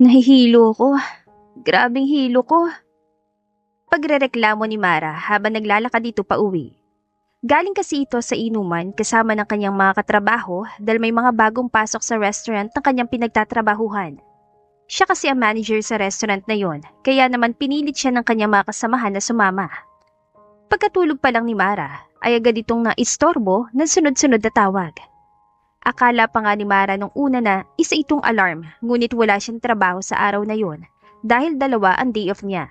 Nahihilo ko. Grabing hilo ko. Pagrereklamo ni Mara habang naglalakad dito pa uwi. Galing kasi ito sa inuman kasama ng kanyang mga katrabaho dahil may mga bagong pasok sa restaurant ng kanyang pinagtatrabahuhan. Siya kasi ang manager sa restaurant na yon, kaya naman pinilit siya ng kanyang mga kasamahan na sumama. Pagkatulog pa lang ni Mara, ay agad itong naistorbo ng sunod-sunod na tawag. Akala pa nga ni Mara nung una na isa itong alarm, ngunit wala siyang trabaho sa araw na yon dahil dalawa ang day off niya.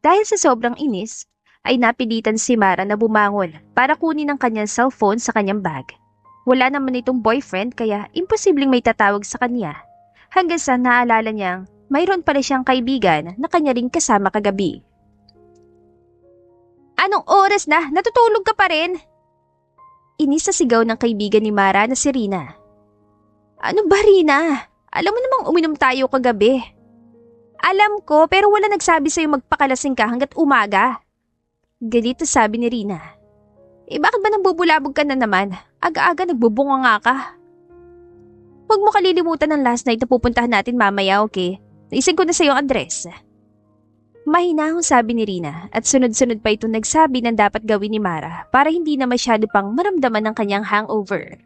Dahil sa sobrang inis, ay napilitan si Mara na bumangon para kunin ang kanyang cellphone sa kanyang bag. Wala naman itong boyfriend kaya imposibleng may tatawag sa kanya. Hanggang sa naalala niyang mayroon pala siyang kaibigan na kanya ring kasama kagabi. Anong oras na? Natutulog ka pa rin? Inis sa sigaw ng kaibigan ni Mara na si Rina. Ano ba, Rina? Alam mo namang uminom tayo kagabi. Alam ko, pero wala nagsabi sa'yo magpakalasing ka hanggat umaga. Galit na sabi ni Rina. Bakit ba nambubulabog ka na naman? Aga-aga nagbubunga nga ka. Huwag mo kalilimutan ng last night na pupuntahan natin mamaya, okay? Naising ko na sa'yo ang address. Mahinahong sabi ni Rina at sunod-sunod pa itong nagsabi ng dapat gawin ni Mara para hindi na masyado pang maramdaman ng kanyang hangover.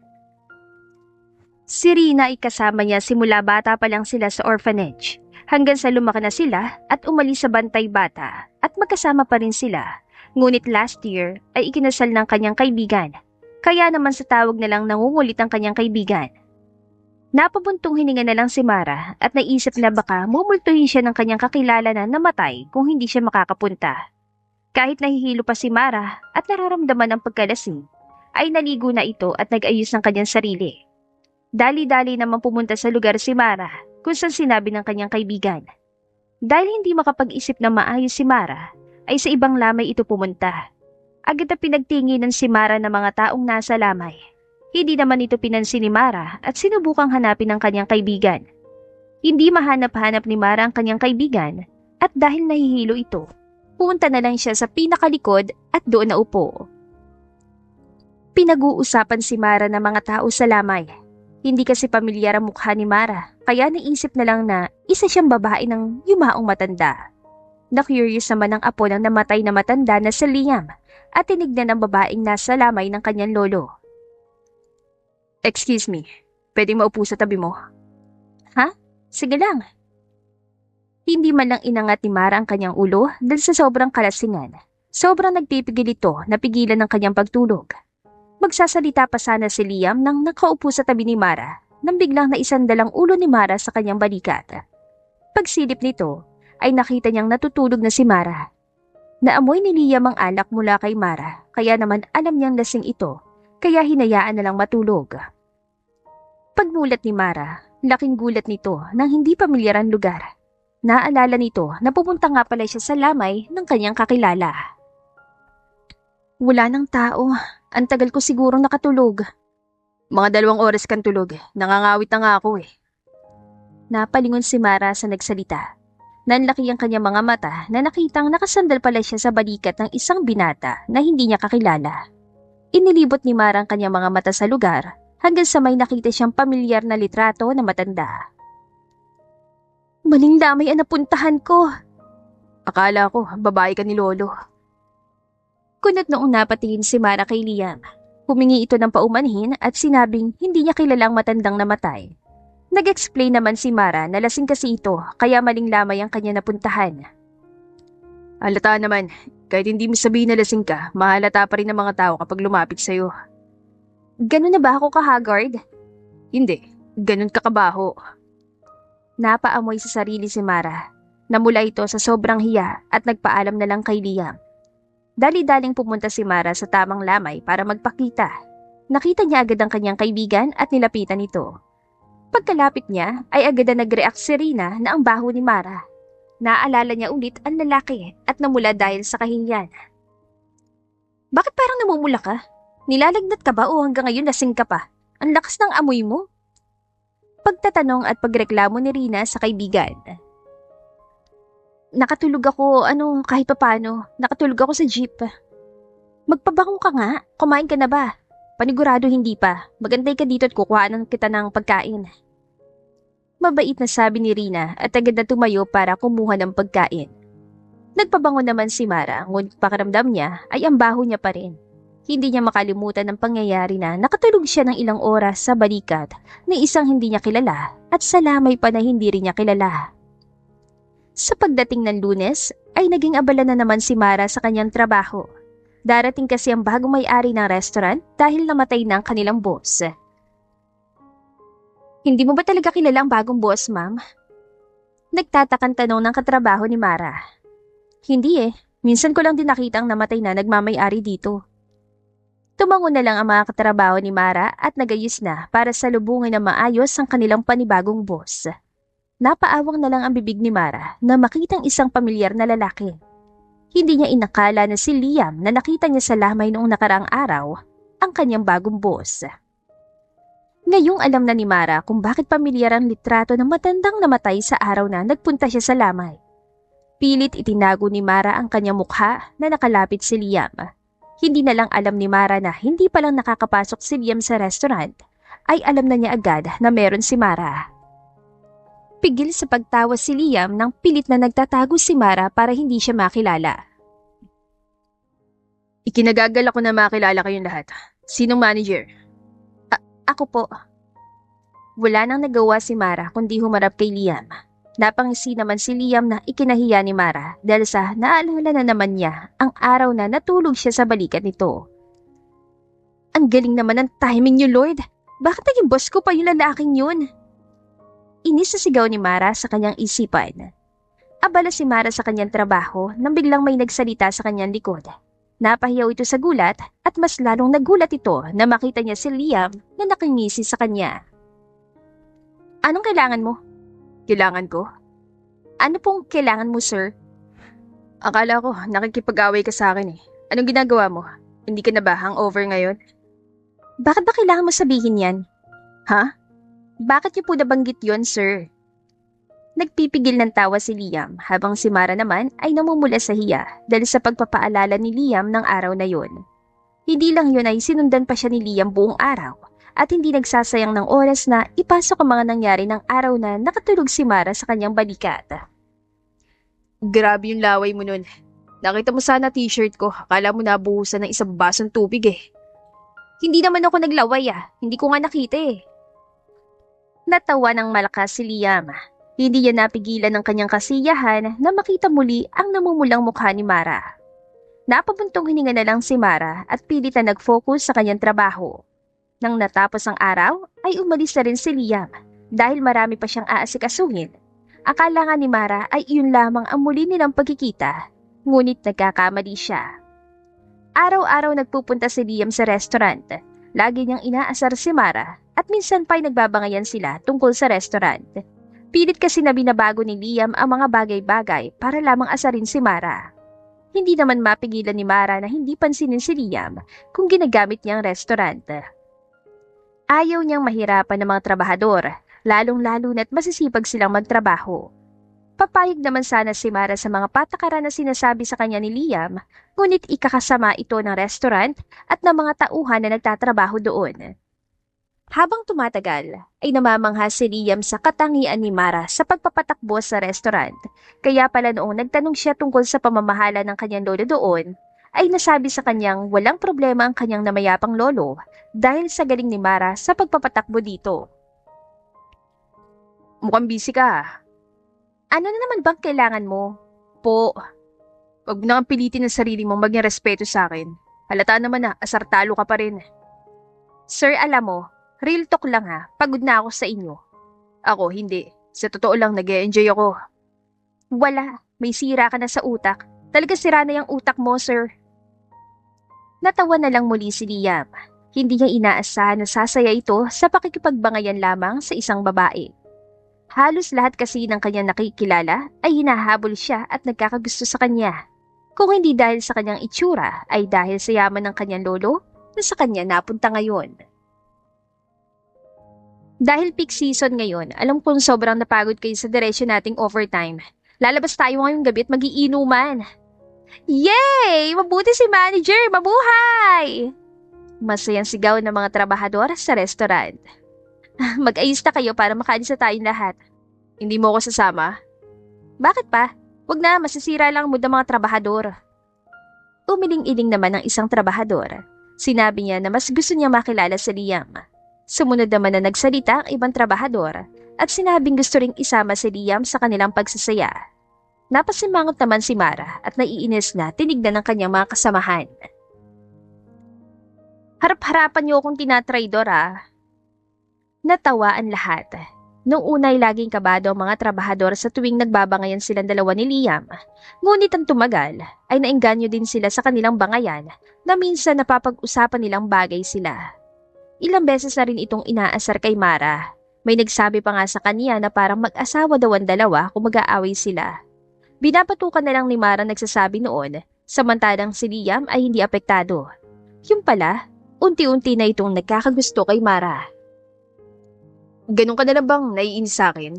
Si Rina ay kasama niya simula bata pa lang sila sa orphanage hanggang sa lumaki na sila at umalis sa Bantay Bata at magkasama pa rin sila. Ngunit last year ay ikinasal ng kanyang kaibigan, kaya naman sa tawag na lang nangungulit ang kanyang kaibigan. Napabuntong hininga na lang si Mara at naisip na baka mumultuhin siya ng kanyang kakilala na namatay kung hindi siya makakapunta. Kahit nahihilo pa si Mara at nararamdaman ang pagkalasing, ay naligo na ito at nag-ayos ng kanyang sarili. Dali-dali naman pumunta sa lugar si Mara kung saan sinabi ng kanyang kaibigan. Dahil hindi makapag-isip na maayos si Mara, ay sa ibang lamay ito pumunta. Agad na pinagtinginan si Mara ng mga taong nasa lamay. Hindi naman ito pinansin ni Mara at sinubukang hanapin ng kanyang kaibigan. Hindi mahanap-hanap ni Mara ang kanyang kaibigan at dahil nahihilo ito, pumunta na lang siya sa pinakalikod at doon naupo. Pinag-uusapan si Mara ng mga tao sa lamay. Hindi kasi pamilyar ang mukha ni Mara, kaya naisip na lang na isa siyang babae ng yumaong matanda. Na-curious naman ang apo ng namatay na matanda na si Liam at tinignan ng babaeng nasa lamay ng kanyang lolo. Excuse me, pwedeng maupo sa tabi mo? Ha? Sige lang. Hindi man lang inangat ni Mara ang kanyang ulo dahil sa sobrang kalasingan. Sobrang nagpipigil ito na pigilan ng kanyang pagtulog. Magsasalita pa sana si Liam nang nakaupo sa tabi ni Mara nang biglang naisandalang ulo ni Mara sa kanyang balikat. Pagsilip nito, ay nakita niyang natutulog na si Mara. Naamoy ni Liam ang alak mula kay Mara, kaya naman alam niyang lasing ito, kaya hinayaan na lang matulog. Pagmulat ni Mara, laking gulat nito nang hindi pamilyar ang lugar. Naalala nito na pupunta nga pala siya sa lamay ng kanyang kakilala. Wala nang tao, ang tagal ko sigurong nakatulog. Mga 2 oras kang tulog, nangangawit na nga ako eh. Napalingon si Mara sa nagsalita. Nanlaki ang kanyang mga mata na nakitang nakasandal pala siya sa balikat ng isang binata na hindi niya kakilala. Inilibot ni Mara ang kanyang mga mata sa lugar hanggang sa may nakita siyang pamilyar na litrato na matanda. Maling lamay ang napuntahan ko. Akala ko, babae ka ni Lolo. Kunot noong napatingin si Mara kay Liam. Humingi ito ng paumanhin at sinabing hindi niya kilalang matandang namatay. Nag-explain naman si Mara na lasing kasi ito kaya maling lamay ang kanya napuntahan. Halata naman, kahit hindi mo sabihin na lasing ka, mahalata pa rin ng mga tao kapag lumapit sa'yo. Ganun na ba ako ka-haggard? Hindi, ganun ka kabaho. Napaamoy sa sarili si Mara. Namula ito sa sobrang hiya at nagpaalam na lang kay Liam. Dali-daling pumunta si Mara sa tamang lamay para magpakita. Nakita niya agad ang kanyang kaibigan at nilapitan ito. Pagkalapit niya ay agad na nag-react si Rina na ang baho ni Mara. Naalala niya ulit ang lalaki at namula dahil sa kahihiyan. Bakit parang namumula ka? Nilalagnat ka ba o hanggang ngayon lasing ka pa? Ang lakas ng amoy mo. Pagtatanong at pagreklamo ni Rina sa kaibigan. Nakatulog ako, kahit papano. Nakatulog ako sa jeep. Magpabango ka nga, kumain ka na ba? Panigurado hindi pa. Magantay ka dito at kukuhanan kita ng pagkain. Mabait na sabi ni Rina at agad na tumayo para kumuha ng pagkain. Nagpabango naman si Mara, ngunit pakiramdam niya ay ang baho niya pa rin. Hindi niya makalimutan ang pangyayari na nakatulog siya ng ilang oras sa balikat ni isang hindi niya kilala at sa lamay pa na hindi rin niya kilala. Sa pagdating ng Lunes ay naging abala na naman si Mara sa kanyang trabaho. Darating kasi ang bagong may-ari ng restaurant dahil namatay na ang kanilang boss. Hindi mo ba talaga kilala ang bagong boss, ma'am? Nagtatakang tanong ng katrabaho ni Mara. Hindi eh, minsan ko lang din nakita ang namatay na nagmamay-ari dito. Tumango na lang ang mga katrabaho ni Mara at nagayos na para salubungin na maayos ang kanilang panibagong boss. Napaawang na lang ang bibig ni Mara na makitang isang pamilyar na lalaki. Hindi niya inakala na si Liam na nakita niya sa lamay noong nakaraang araw ang kanyang bagong boss. Ngayong alam na ni Mara kung bakit pamilyar ang litrato ng matandang namatay sa araw na nagpunta siya sa lamay. Pilit itinago ni Mara ang kanyang mukha na nakalapit si Liam. Hindi na lang alam ni Mara na hindi pa lang nakakapasok si Liam sa restaurant, ay alam na niya agad na meron si Mara. Pigil sa pagtawa si Liam nang pilit na nagtatago si Mara para hindi siya makilala. Ikinagagal ako na makilala kayong lahat. Sinong manager? Ako po. Wala nang nagawa si Mara kundi humarap kay Liam. Napangisi naman si Liam na ikinahiya ni Mara dahil sa naalala na naman niya ang araw na natulog siya sa balikat nito. Ang galing naman ng timing niyo, Lord. Bakit naging boss ko pa yung lalaking yun? Inis na sigaw ni Mara sa kanyang isipan. Abala si Mara sa kanyang trabaho nang biglang may nagsalita sa kanyang likod. Napahiyaw ito sa gulat at mas lalong nagulat ito na makita niya si Liam na nakangisi sa kanya. Anong kailangan mo? Kailangan ko? Ano pong kailangan mo, sir? Akala ko nakikipag-away ka sa akin eh. Anong ginagawa mo? Hindi ka na ba hangover ngayon? Bakit ba kailangan mo sabihin yan? Ha? Bakit niyo po nabanggit yon, sir? Nagpipigil ng tawa si Liam habang si Mara naman ay namumula sa hiya dahil sa pagpapaalala ni Liam ng araw na yon. Hindi lang yun ay sinundan pa siya ni Liam buong araw at hindi nagsasayang ng oras na ipasok ang mga nangyari ng araw na nakatulog si Mara sa kanyang balikat. Grabe yung laway mo nun. Nakita mo sana t-shirt ko, akala mo nabuhusan ng isang basong tubig eh. Hindi naman ako naglaway hindi ko nga nakita eh. Natawa ng malakas si Liam. Hindi niya napigilan ng kanyang kasiyahan na makita muli ang namumulang mukha ni Mara. Napabuntong hininga na lang si Mara at pilit na nag-focus sa kanyang trabaho. Nang natapos ang araw, ay umalis na rin si Liam dahil marami pa siyang aasikasuhin. Akala nga ni Mara ay iyon lamang ang muli nilang pagkikita, ngunit nagkakamali siya. Araw-araw nagpupunta si Liam sa restaurant. Lagi niyang inaasar si Mara at minsan pa'y nagbabangayan sila tungkol sa restaurant. Pilit kasi na binabago ni Liam ang mga bagay-bagay para lamang asarin si Mara. Hindi naman mapigilan ni Mara na hindi pansinin si Liam kung ginagamit niya ang restaurant. Ayaw niyang mahirapan ng mga trabahador, lalong-lalo na't masisipag silang magtrabaho. Papayag naman sana si Mara sa mga patakaran na sinasabi sa kanya ni Liam, ngunit ikakasama ito ng restaurant at ng mga tauhan na nagtatrabaho doon. Habang tumatagal, ay namamangha si Liam sa katangian ni Mara sa pagpapatakbo sa restaurant. Kaya pala noong nagtanong siya tungkol sa pamamahala ng kanyang lolo doon, ay nasabi sa kanyang walang problema ang kanyang namayapang lolo dahil sa galing ni Mara sa pagpapatakbo dito. Mukhang busy ka. Ano na naman bang kailangan mo? Po, wag mo nang pilitin ang sarili mong maging respeto sa akin. Halata naman na, asartalo ka pa rin. Sir, alam mo, real talk lang pagod na ako sa inyo. Ako, hindi. Sa totoo lang, nag-e-enjoy ako. Wala, may sira ka na sa utak. Talaga sira na yung utak mo, sir. Natawa na lang muli si Liam. Hindi niya inaasahan na sasaya ito sa pakikipagbangayan lamang sa isang babae. Halos lahat kasi ng kanyang nakikilala ay hinahabol siya at nagkakagusto sa kanya. Kung hindi dahil sa kanyang itsura, ay dahil sa yaman ng kanyang lolo na sa kanya napunta ngayon. Dahil peak season ngayon, alam kong sobrang napagod kayo sa diretsyo nating overtime. Lalabas tayo ngayong gabi at mag-iinuman. Yay! Mabuti si manager! Mabuhay! Masayang sigaw ng mga trabahador sa restaurant. Mag-ayos na kayo para makaalis na tayong lahat. Hindi mo ako sasama? Bakit pa? Wag na, masisira lang ang mood ng mga trabahador. Umiling-iling naman ang isang trabahador. Sinabi niya na mas gusto niya makilala si Liam. Sumunod naman na nagsalita ang ibang trabahador at sinabing gusto ring isama si Liam sa kanilang pagsasaya. Napasimangot naman si Mara at naiinis na tinignan ng kanyang mga kasamahan. Harap-harapan niyo akong tinatraidor Natawa ang lahat. Noong una ay laging kabado ang mga trabahador sa tuwing nagbabangayan silang dalawa ni Liam. Ngunit ang tumagal ay naengganyo din sila sa kanilang bangayan na minsan napapag-usapan nilang bagay sila. Ilang beses na rin itong inaasar kay Mara. May nagsabi pa nga sa kanya na parang mag-asawa daw ang dalawa kung mag-aaway sila. Binapatukan na lang ni Mara nagsasabi noon, samantalang si Liam ay hindi apektado. Yung pala, unti-unti na itong nagkakagusto kay Mara. Ganun ka na lang bang naiinis sa akin?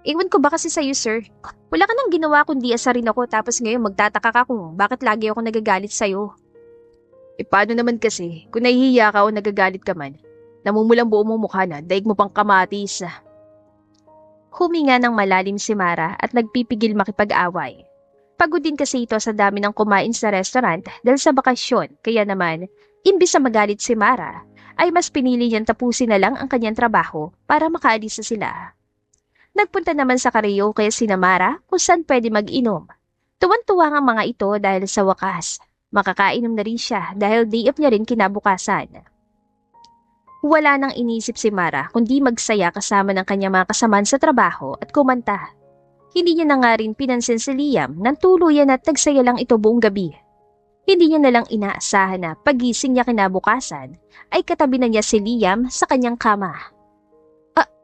Iwan ko ba kasi sa'yo, sir? Wala ka nang ginawa kundi asarin ako tapos ngayon magtataka ka kung bakit lagi ako nagagalit sa'yo. Paano naman kasi kung nahihiya ka o nagagalit ka man? Namumulang buo mong mukha na, daig mo pang kamatis. Huminga ng malalim si Mara at nagpipigil makipag-away. Pagod din kasi ito sa dami ng kumain sa restaurant dahil sa bakasyon, kaya naman, imbis na magalit si Mara, ay mas pinili niyang tapusin na lang ang kanyang trabaho para makaalis na sila. Nagpunta naman sa karaoke sina Mara kung saan pwede mag-inom. Tuwan-tuwa ang mga ito dahil sa wakas. Makakainom na rin siya dahil day off niya rin kinabukasan. Wala nang inisip si Mara kundi magsaya kasama ng kanyang mga kasamaan sa trabaho at kumanta. Hindi niya na nga rin pinansin si Liam nang tuluyan at nagsaya lang ito buong gabi. Hindi niya nalang inaasahan na pagising niya kinabukasan ay katabi na niya si Liam sa kanyang kama.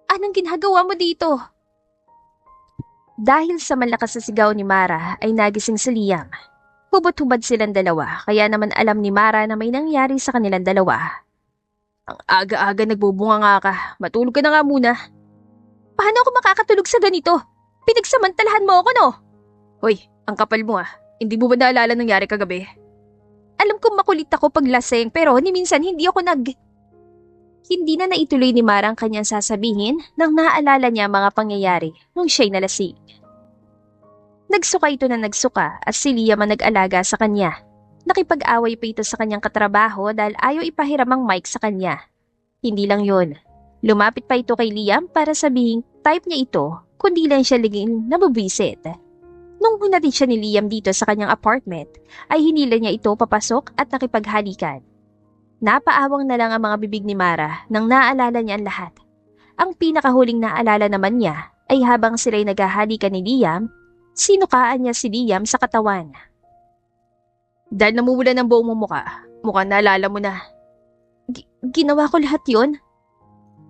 Anong ginagawa mo dito? Dahil sa malakas na sigaw ni Mara ay nagising si Liam. Hubot-hubad silang dalawa kaya naman alam ni Mara na may nangyari sa kanilang dalawa. Ang aga-aga nagbubunga nga ka. Matulog ka na nga muna. Paano ako makakatulog sa ganito? Pinagsamantalahan mo ako, no? Hoy, ang kapal mo Hindi mo ba naalala nangyari kagabi? Alam kong makulit ako pag laseng pero ni minsan hindi ako Hindi na naituloy ni Mara ang kanyang sasabihin nang naaalala niya mga pangyayari nung siya'y nalasing. Nagsuka ito na nagsuka at si Liam ang nag-alaga sa kanya. Nakipag-away pa ito sa kanyang katrabaho dahil ayaw ipahiram ang mic sa kanya. Hindi lang yun. Lumapit pa ito kay Liam para sabihin type niya ito kundi lang siya liging nabubwisit. Nung hinatid siya ni Liam dito sa kanyang apartment, ay hinila niya ito papasok at nakipaghalikan. Napaawang na lang ang mga bibig ni Mara nang naaalala niya ang lahat. Ang pinakahuling naaalala naman niya ay habang sila'y naghahalikan ni Liam, sinukaan niya si Liam sa katawan. Dahil namumula ng buong mong mukhang naalala mo na. Ginawa ko lahat yon?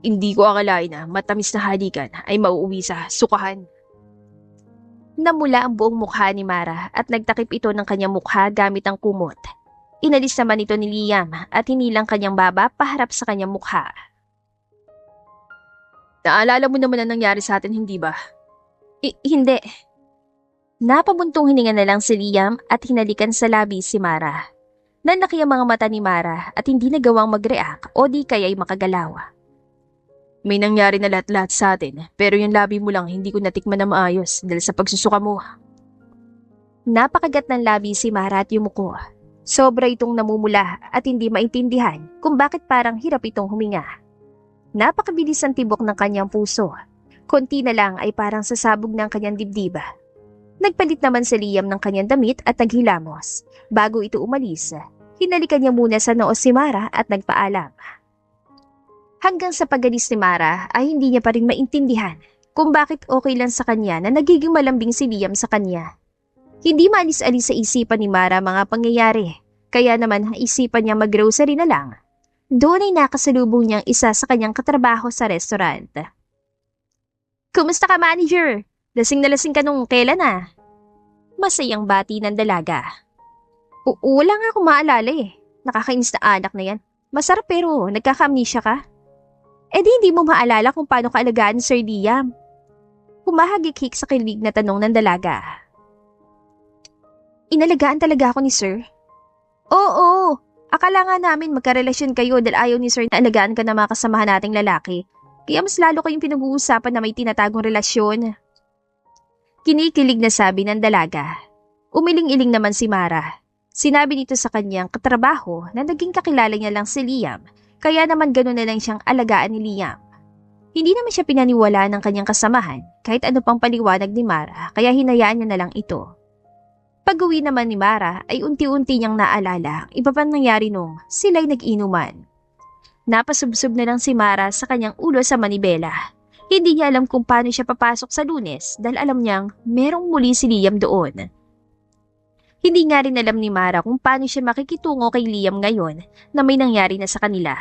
Hindi ko akalain na matamis na halikan ay mauuwi sa sukahan. Namula ang buong mukha ni Mara at nagtakip ito ng kanyang mukha gamit ang kumot. Inalis naman ito ni Liam at hinilang kanyang baba paharap sa kanyang mukha. Naalala mo naman ang nangyari sa atin, hindi ba? Hindi. Napabuntong hininga na lang si Liam at hinalikan sa labi si Mara. Nanlaki ang mga mata ni Mara at hindi nagawang mag-react o di kaya'y makagalaw. May nangyari na lahat-lahat sa atin, pero yung labi mo lang hindi ko natikman na maayos dahil sa pagsusuka mo. Napakagat ng labi si Mara at yumuko. Sobra itong namumula at hindi maintindihan kung bakit parang hirap itong huminga. Napakabilis ang tibok ng kanyang puso. Konti na lang ay parang sasabog ng kanyang dibdib. Nagpalit naman si Liam ng kanyang damit at naghilamos. Bago ito umalis, hinalikan niya muna sa noo si Mara at nagpaalam. Hanggang sa pagalis ni Mara ay hindi niya pa rin maintindihan kung bakit okay lang sa kanya na nagiging malambing si Liam sa kanya. Hindi maalis-alis sa isipan ni Mara mga pangyayari, kaya naman isipan niya mag-grocery na lang. Doon ay nakasalubong niyang isa sa kanyang katrabaho sa restaurant. Kumusta ka, manager? Lasing na lasing ka nung kailan Masayang bati ng dalaga. Wala nga akong maalala Nakakainis na anak na yan. Masarap pero nagkaka-amnesia ka. Di hindi mo maalala kung paano kaalagaan ni Sir Liam. Humahagik-hik sa kilig na tanong ng dalaga. Inalagaan talaga ako ni Sir? Oo, akala nga namin magkarelasyon kayo dahil ayaw ni Sir na alagaan ka ng mga kasamahan nating lalaki. Kaya mas lalo kayong pinag-uusapan na may tinatagong relasyon. Kinikilig na sabi ng dalaga. Umiling-iling naman si Mara. Sinabi nito sa kanyang katrabaho na naging kakilala niya lang si Liam, kaya naman gano'n na lang siyang alagaan ni Liam. Hindi naman siya pinaniwala ng kanyang kasamahan kahit ano pang paliwanag ni Mara, kaya hinayaan niya na lang ito. Pag-uwi naman ni Mara ay unti-unti niyang naalala ang iba pang nangyari nung sila'y nag-inuman. Napasubsob na lang si Mara sa kanyang ulo sa manibela. Hindi niya alam kung paano siya papasok sa Lunes dahil alam niyang merong muli si Liam doon. Hindi nga rin alam ni Mara kung paano siya makikitungo kay Liam ngayon na may nangyari na sa kanila.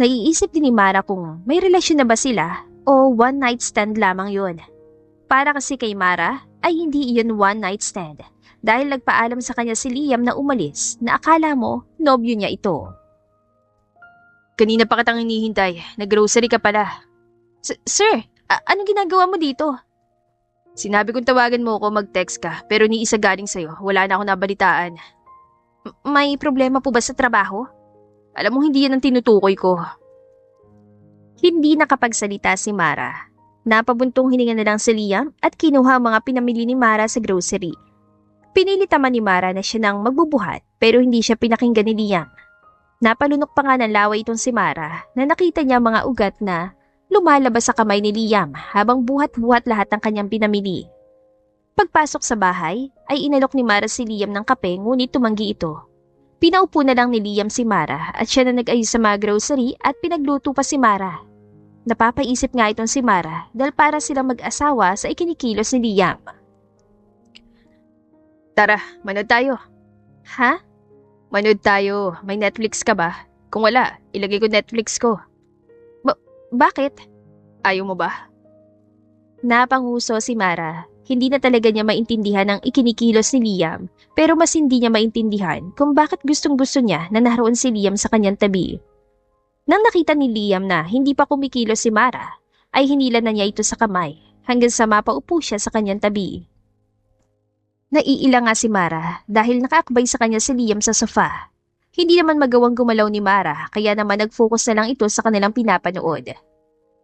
Naiisip din ni Mara kung may relasyon na ba sila o one night stand lamang yon. Para kasi kay Mara ay hindi iyon one night stand dahil nagpaalam sa kanya si Liam na umalis na akala mo nobyo niya ito. Kanina pa kitang hinihintay. Nag-grocery ka pala. Sir, anong ginagawa mo dito? Sinabi kong tawagan mo ako, mag-text ka, pero ni isa galing sa'yo. Wala na ako nabalitaan. May problema po ba sa trabaho? Alam mo, hindi yan ang tinutukoy ko. Hindi nakapagsalita si Mara. Napabuntong hininga na lang si Liam at kinuha ang mga pinamili ni Mara sa grocery. Pinilit naman ni Mara na siya nang magbubuhat pero hindi siya pinakinggan ni Liam. Napalunok pa nga ng laway itong si Mara na nakita niya mga ugat na lumalabas sa kamay ni Liam habang buhat-buhat lahat ng kanyang pinamili. Pagpasok sa bahay ay inalok ni Mara si Liam ng kape ngunit tumanggi ito. Pinaupo na lang ni Liam si Mara at siya na nag-ayos sa mga grocery at pinagluto pa si Mara. Napapaisip nga itong si Mara dahil para silang mag-asawa sa ikinikilos ni Liam. Tara, manood tayo. Ha? Manood tayo. May Netflix ka ba? Kung wala, ilagay ko Netflix ko. Bakit? Ayaw mo ba? Napanguso si Mara. Hindi na talaga niya maintindihan ang ikinikilos ni Liam, pero mas hindi niya maintindihan kung bakit gustong-gusto niya na naroon si Liam sa kanyang tabi. Nang nakita ni Liam na hindi pa kumikilos si Mara, ay hinila na niya ito sa kamay hanggang sa mapaupo siya sa kanyang tabi. Naiilang nga si Mara dahil nakaakbay sa kanya si Liam sa sofa. Hindi naman magawang gumalaw ni Mara kaya naman nag-focus na lang ito sa kanilang pinapanood.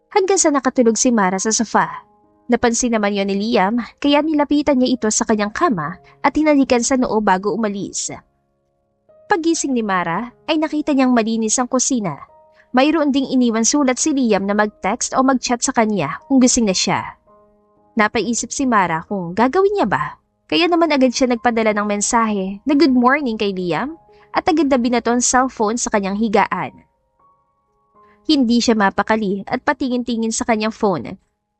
Hanggang sa nakatulog si Mara sa sofa. Napansin naman yon ni Liam kaya nilapitan niya ito sa kanyang kama at hinalikan sa noo bago umalis. Paggising ni Mara ay nakita niyang malinis ang kusina. Mayroon ding iniwan sulat si Liam na mag-text o mag-chat sa kanya kung gising na siya. Napaisip si Mara kung gagawin niya ba. Kaya naman agad siya nagpadala ng mensahe na good morning kay Liam at agad na binato ang cellphone sa kanyang higaan. Hindi siya mapakali at patingin-tingin sa kanyang phone.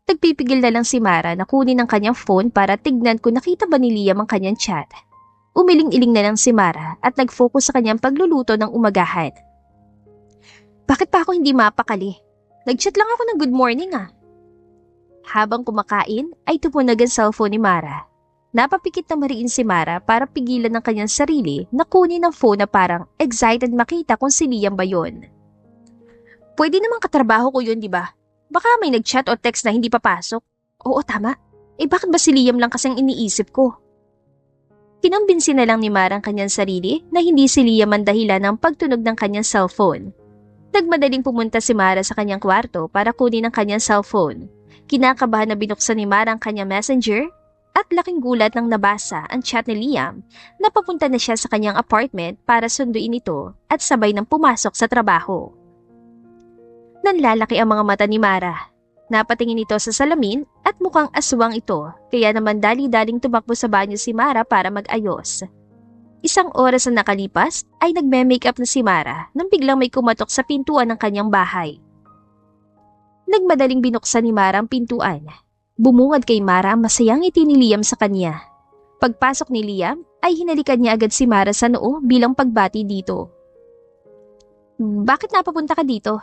Nagpipigil na lang si Mara na kunin ang kanyang phone para tignan kung nakita ba ni Liam ang kanyang chat. Umiling-iling na lang si Mara at nag-focus sa kanyang pagluluto ng umagahan. Bakit pa ako hindi mapakali? Nag-chat lang ako ng good morning ah. Habang kumakain ay tumunag ang cellphone ni Mara. Napapikit na mariin si Mara para pigilan ng kanyang sarili na kunin ang phone na parang excited makita kung si Liam ba yun. Pwede namang katrabaho ko yun, di ba? Baka may nag-chat o text na hindi papasok. Oo, tama. Bakit ba si Liam lang kasing iniisip ko? Kinumbinsi na lang ni Mara ang kanyang sarili na hindi si Liam ang dahilan ng pagtunog ng kanyang cellphone. Nagmadaling pumunta si Mara sa kanyang kwarto para kunin ang kanyang cellphone. Kinakabahan na binuksan ni Mara ang kanyang messenger at laking gulat nang nabasa ang chat ni Liam na papunta na siya sa kanyang apartment para sunduin ito at sabay nang pumasok sa trabaho. Nanlalaki ang mga mata ni Mara. Napatingin ito sa salamin at mukhang aswang ito kaya naman dali-daling tumakbo sa banyo si Mara para mag-ayos. Isang oras na nakalipas ay nagme-makeup na si Mara nang biglang may kumatok sa pintuan ng kanyang bahay. Nagmadaling binuksan ni Mara ang pintuan. Bumungad kay Mara ang masayang ngiti ni Liam sa kanya. Pagpasok ni Liam ay hinalikan niya agad si Mara sa noo bilang pagbati dito. Bakit napapunta ka dito?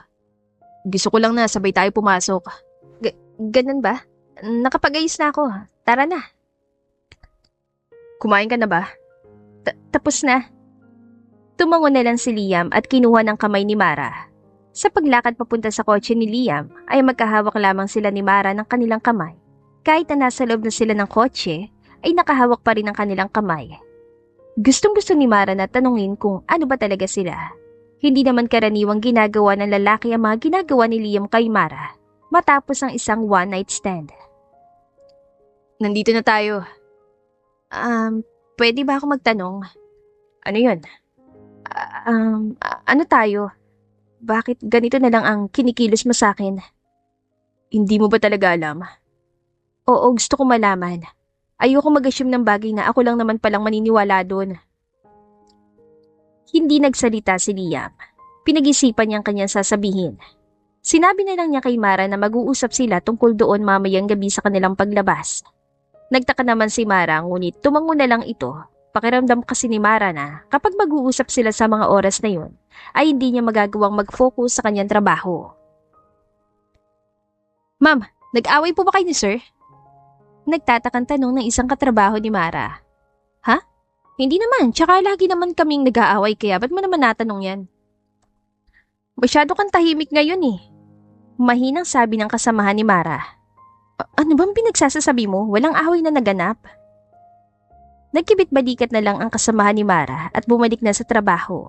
Gusto ko lang na sabay tayo pumasok. Ganun ba? Nakapag-ayos na ako. Tara na. Kumain ka na ba? Tapos na. Tumango na lang si Liam at kinuha ng kamay ni Mara. Sa paglakad papunta sa kotse ni Liam ay magkahawak lamang sila ni Mara ng kanilang kamay. Kahit na nasa loob na sila ng kotse, ay nakahawak pa rin ang kanilang kamay. Gustong-gusto ni Mara na tanungin kung ano ba talaga sila. Hindi naman karaniwang ginagawa ng lalaki ang mga ginagawa ni Liam kay Mara. matapos ang isang one-night stand. Nandito na tayo. Pwede ba ako magtanong? Ano yun? Ano tayo? Bakit ganito na lang ang kinikilos mo sa akin? Hindi mo ba talaga alam? Oo, gusto ko malaman. Ayoko mag-assume ng bagay na ako lang naman palang maniniwala doon. Hindi nagsalita si Liam. Pinag-isipan niyang kanyang sasabihin. Sinabi na lang niya kay Mara na mag-uusap sila tungkol doon mamayang gabi sa kanilang paglabas. Nagtaka naman si Mara ngunit tumango na lang ito. Pakiramdam kasi ni Mara na kapag mag-uusap sila sa mga oras na yun, ay hindi niya magagawang mag-focus sa kanyang trabaho. Ma'am, nag-away po ba kayo ni sir? Nagtatakang tanong ng isang katrabaho ni Mara. Ha? Hindi naman, tsaka lagi naman kaming nag-aaway kaya ba't mo naman natanong yan? Masyado kang tahimik ngayon eh. Mahinang sabi ng kasamahan ni Mara. Ano bang pinagsasasabi mo? Walang away na naganap? Nagkibit-balikat na lang ang kasamahan ni Mara at bumalik na sa trabaho.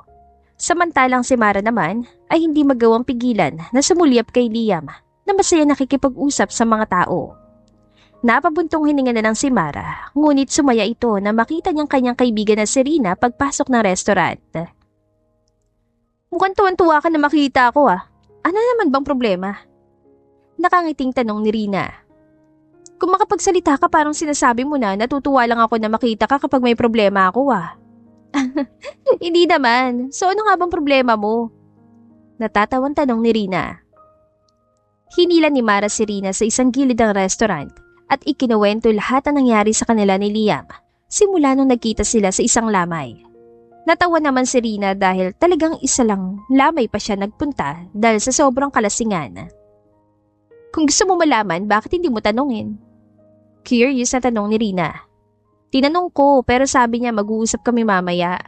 Samantalang si Mara naman ay hindi magawang pigilan na sumulyap kay Liam na masaya nakikipag-usap sa mga tao. Napabuntong hininga na lang si Mara, ngunit sumaya ito na makita niyang kanyang kaibigan na si Rina pagpasok ng restaurant. Mukhang tuwan-tuwa ka na makita ako ah. Ano naman bang problema? Nakangiting tanong ni Rina. Kung makapagsalita ka parang sinasabi mo na natutuwa lang ako na makita ka kapag may problema ako ah. Hindi naman. So ano nga bang problema mo? Natatawan tanong ni Rina. Hinila ni Mara si Rina sa isang gilid ng restaurant at ikinuwento lahat ang nangyari sa kanila ni Liam simula nung nagkita sila sa isang lamay. Natawa naman si Rina dahil talagang isa lang lamay pa siya nagpunta dahil sa sobrang kalasingan. Kung gusto mo malaman, bakit hindi mo tanungin? Curious na tanong ni Rina. Tinanong ko pero sabi niya mag-uusap kami mamaya.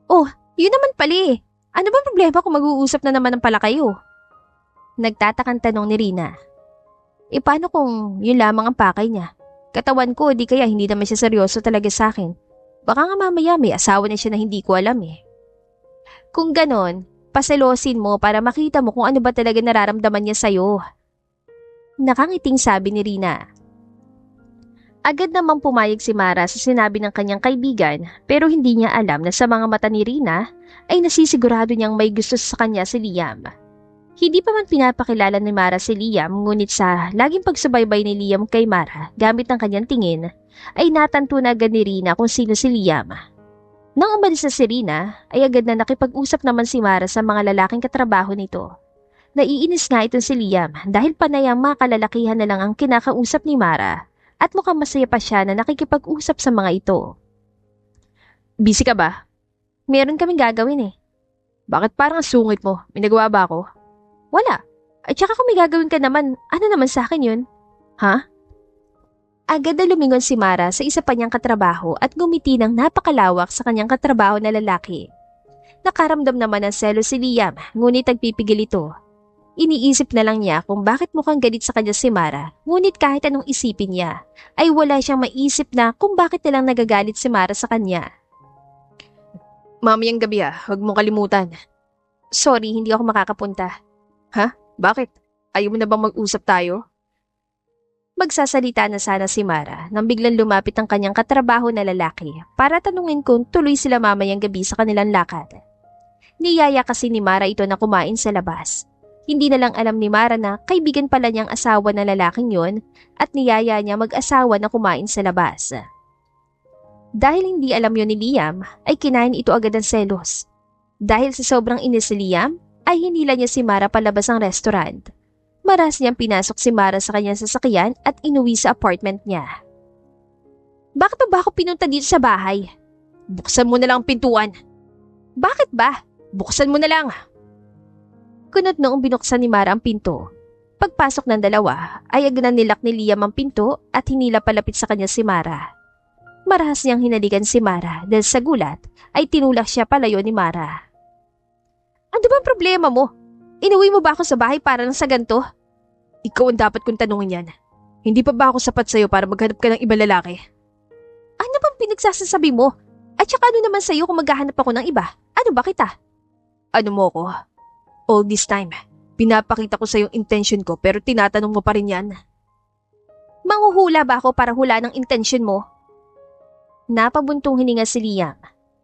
Oh, yun naman pala eh. Ano bang problema kung mag-uusap na naman pala kayo? Nagtatakang tanong ni Rina. E paano kung yun lamang ang pakay niya? Katawan ko, di kaya hindi naman siya seryoso talaga sa akin. Baka nga mamaya may asawa na siya na hindi ko alam eh. Kung ganon, paselosin mo para makita mo kung ano ba talaga nararamdaman niya sa'yo. Nakangiting sabi ni Rina. Agad namang pumayag si Mara sa sinabi ng kanyang kaibigan pero hindi niya alam na sa mga mata ni Rina ay nasisigurado niyang may gusto sa kanya si Liam. Hindi pa man pinapakilala ni Mara si Liam ngunit sa laging pagsubaybay ni Liam kay Mara gamit ang kanyang tingin ay natanto na agad ni Rina kung sino si Liam. Nang umalis na si Rina ay agad na nakipag-usap naman si Mara sa mga lalaking katrabaho nito. Naiinis nga ito si Liam dahil panayang mga kalalakihan na lang ang kinakausap ni Mara at mukhang masaya pa siya na nakikipag-usap sa mga ito. Busy ka ba? Meron kaming gagawin eh. Bakit parang sungit mo? May nagawa ba ako? Wala. At saka kung may gagawin ka naman, ano naman sa akin yun? Ha? Agad na lumingon si Mara sa isa pa niyang katrabaho at gumiti ng napakalawak sa kanyang katrabaho na lalaki. Nakaramdam naman ng selos si Liam, ngunit nagpipigil ito. Iniisip na lang niya kung bakit mukhang galit sa kanya si Mara, ngunit kahit anong isipin niya, ay wala siyang maisip na kung bakit nilang nagagalit si Mara sa kanya. Mamayang gabi huwag mong kalimutan. Sorry, hindi ako makakapunta. Ha? Bakit? Ayaw mo na bang mag-usap tayo? Magsasalita na sana si Mara nang biglang lumapit ang kanyang katrabaho na lalaki para tanungin kung tuloy sila mamayang gabi sa kanilang lakad. Niyaya kasi ni Mara ito na kumain sa labas. Hindi na lang alam ni Mara na kaibigan pala niyang asawa na lalaking yon at niyaya niya mag-asawa na kumain sa labas. Dahil hindi alam yon ni Liam, ay kinain ito agad ng selos. Dahil sa sobrang inis si Liam, ay hinila niya si Mara palabas ng restaurant. Maras niyang pinasok si Mara sa kanyang sasakyan at inuwi sa apartment niya. Bakit ba ako pinunta dito sa bahay? Buksan mo na lang ang pintuan. Bakit ba? Buksan mo na lang. Kunot noong binuksan ni Mara ang pinto. Pagpasok ng dalawa, ay agad na nilak ni Liam ang pinto at hinila palapit sa kanya si Mara. Marahas niyang hinalikan si Mara dahil sa gulat ay tinulak siya palayo ni Mara. Ano bang problema mo? Inuwi mo ba ako sa bahay para lang sa ganito? Ikaw ang dapat kong tanungin yan. Hindi pa ba ako sapat sa'yo para maghanap ka ng ibang lalaki? Ano bang pinagsasasabi mo? At saka ano naman sa'yo kung maghahanap ako ng iba? Ano ba kita? Ano mo ko? All this time, Pinapakita ko sa yung intention ko pero tinatanong mo pa rin yan. Manghuhula ba ako para hula ng intention mo? Napabuntong hininga si Liam.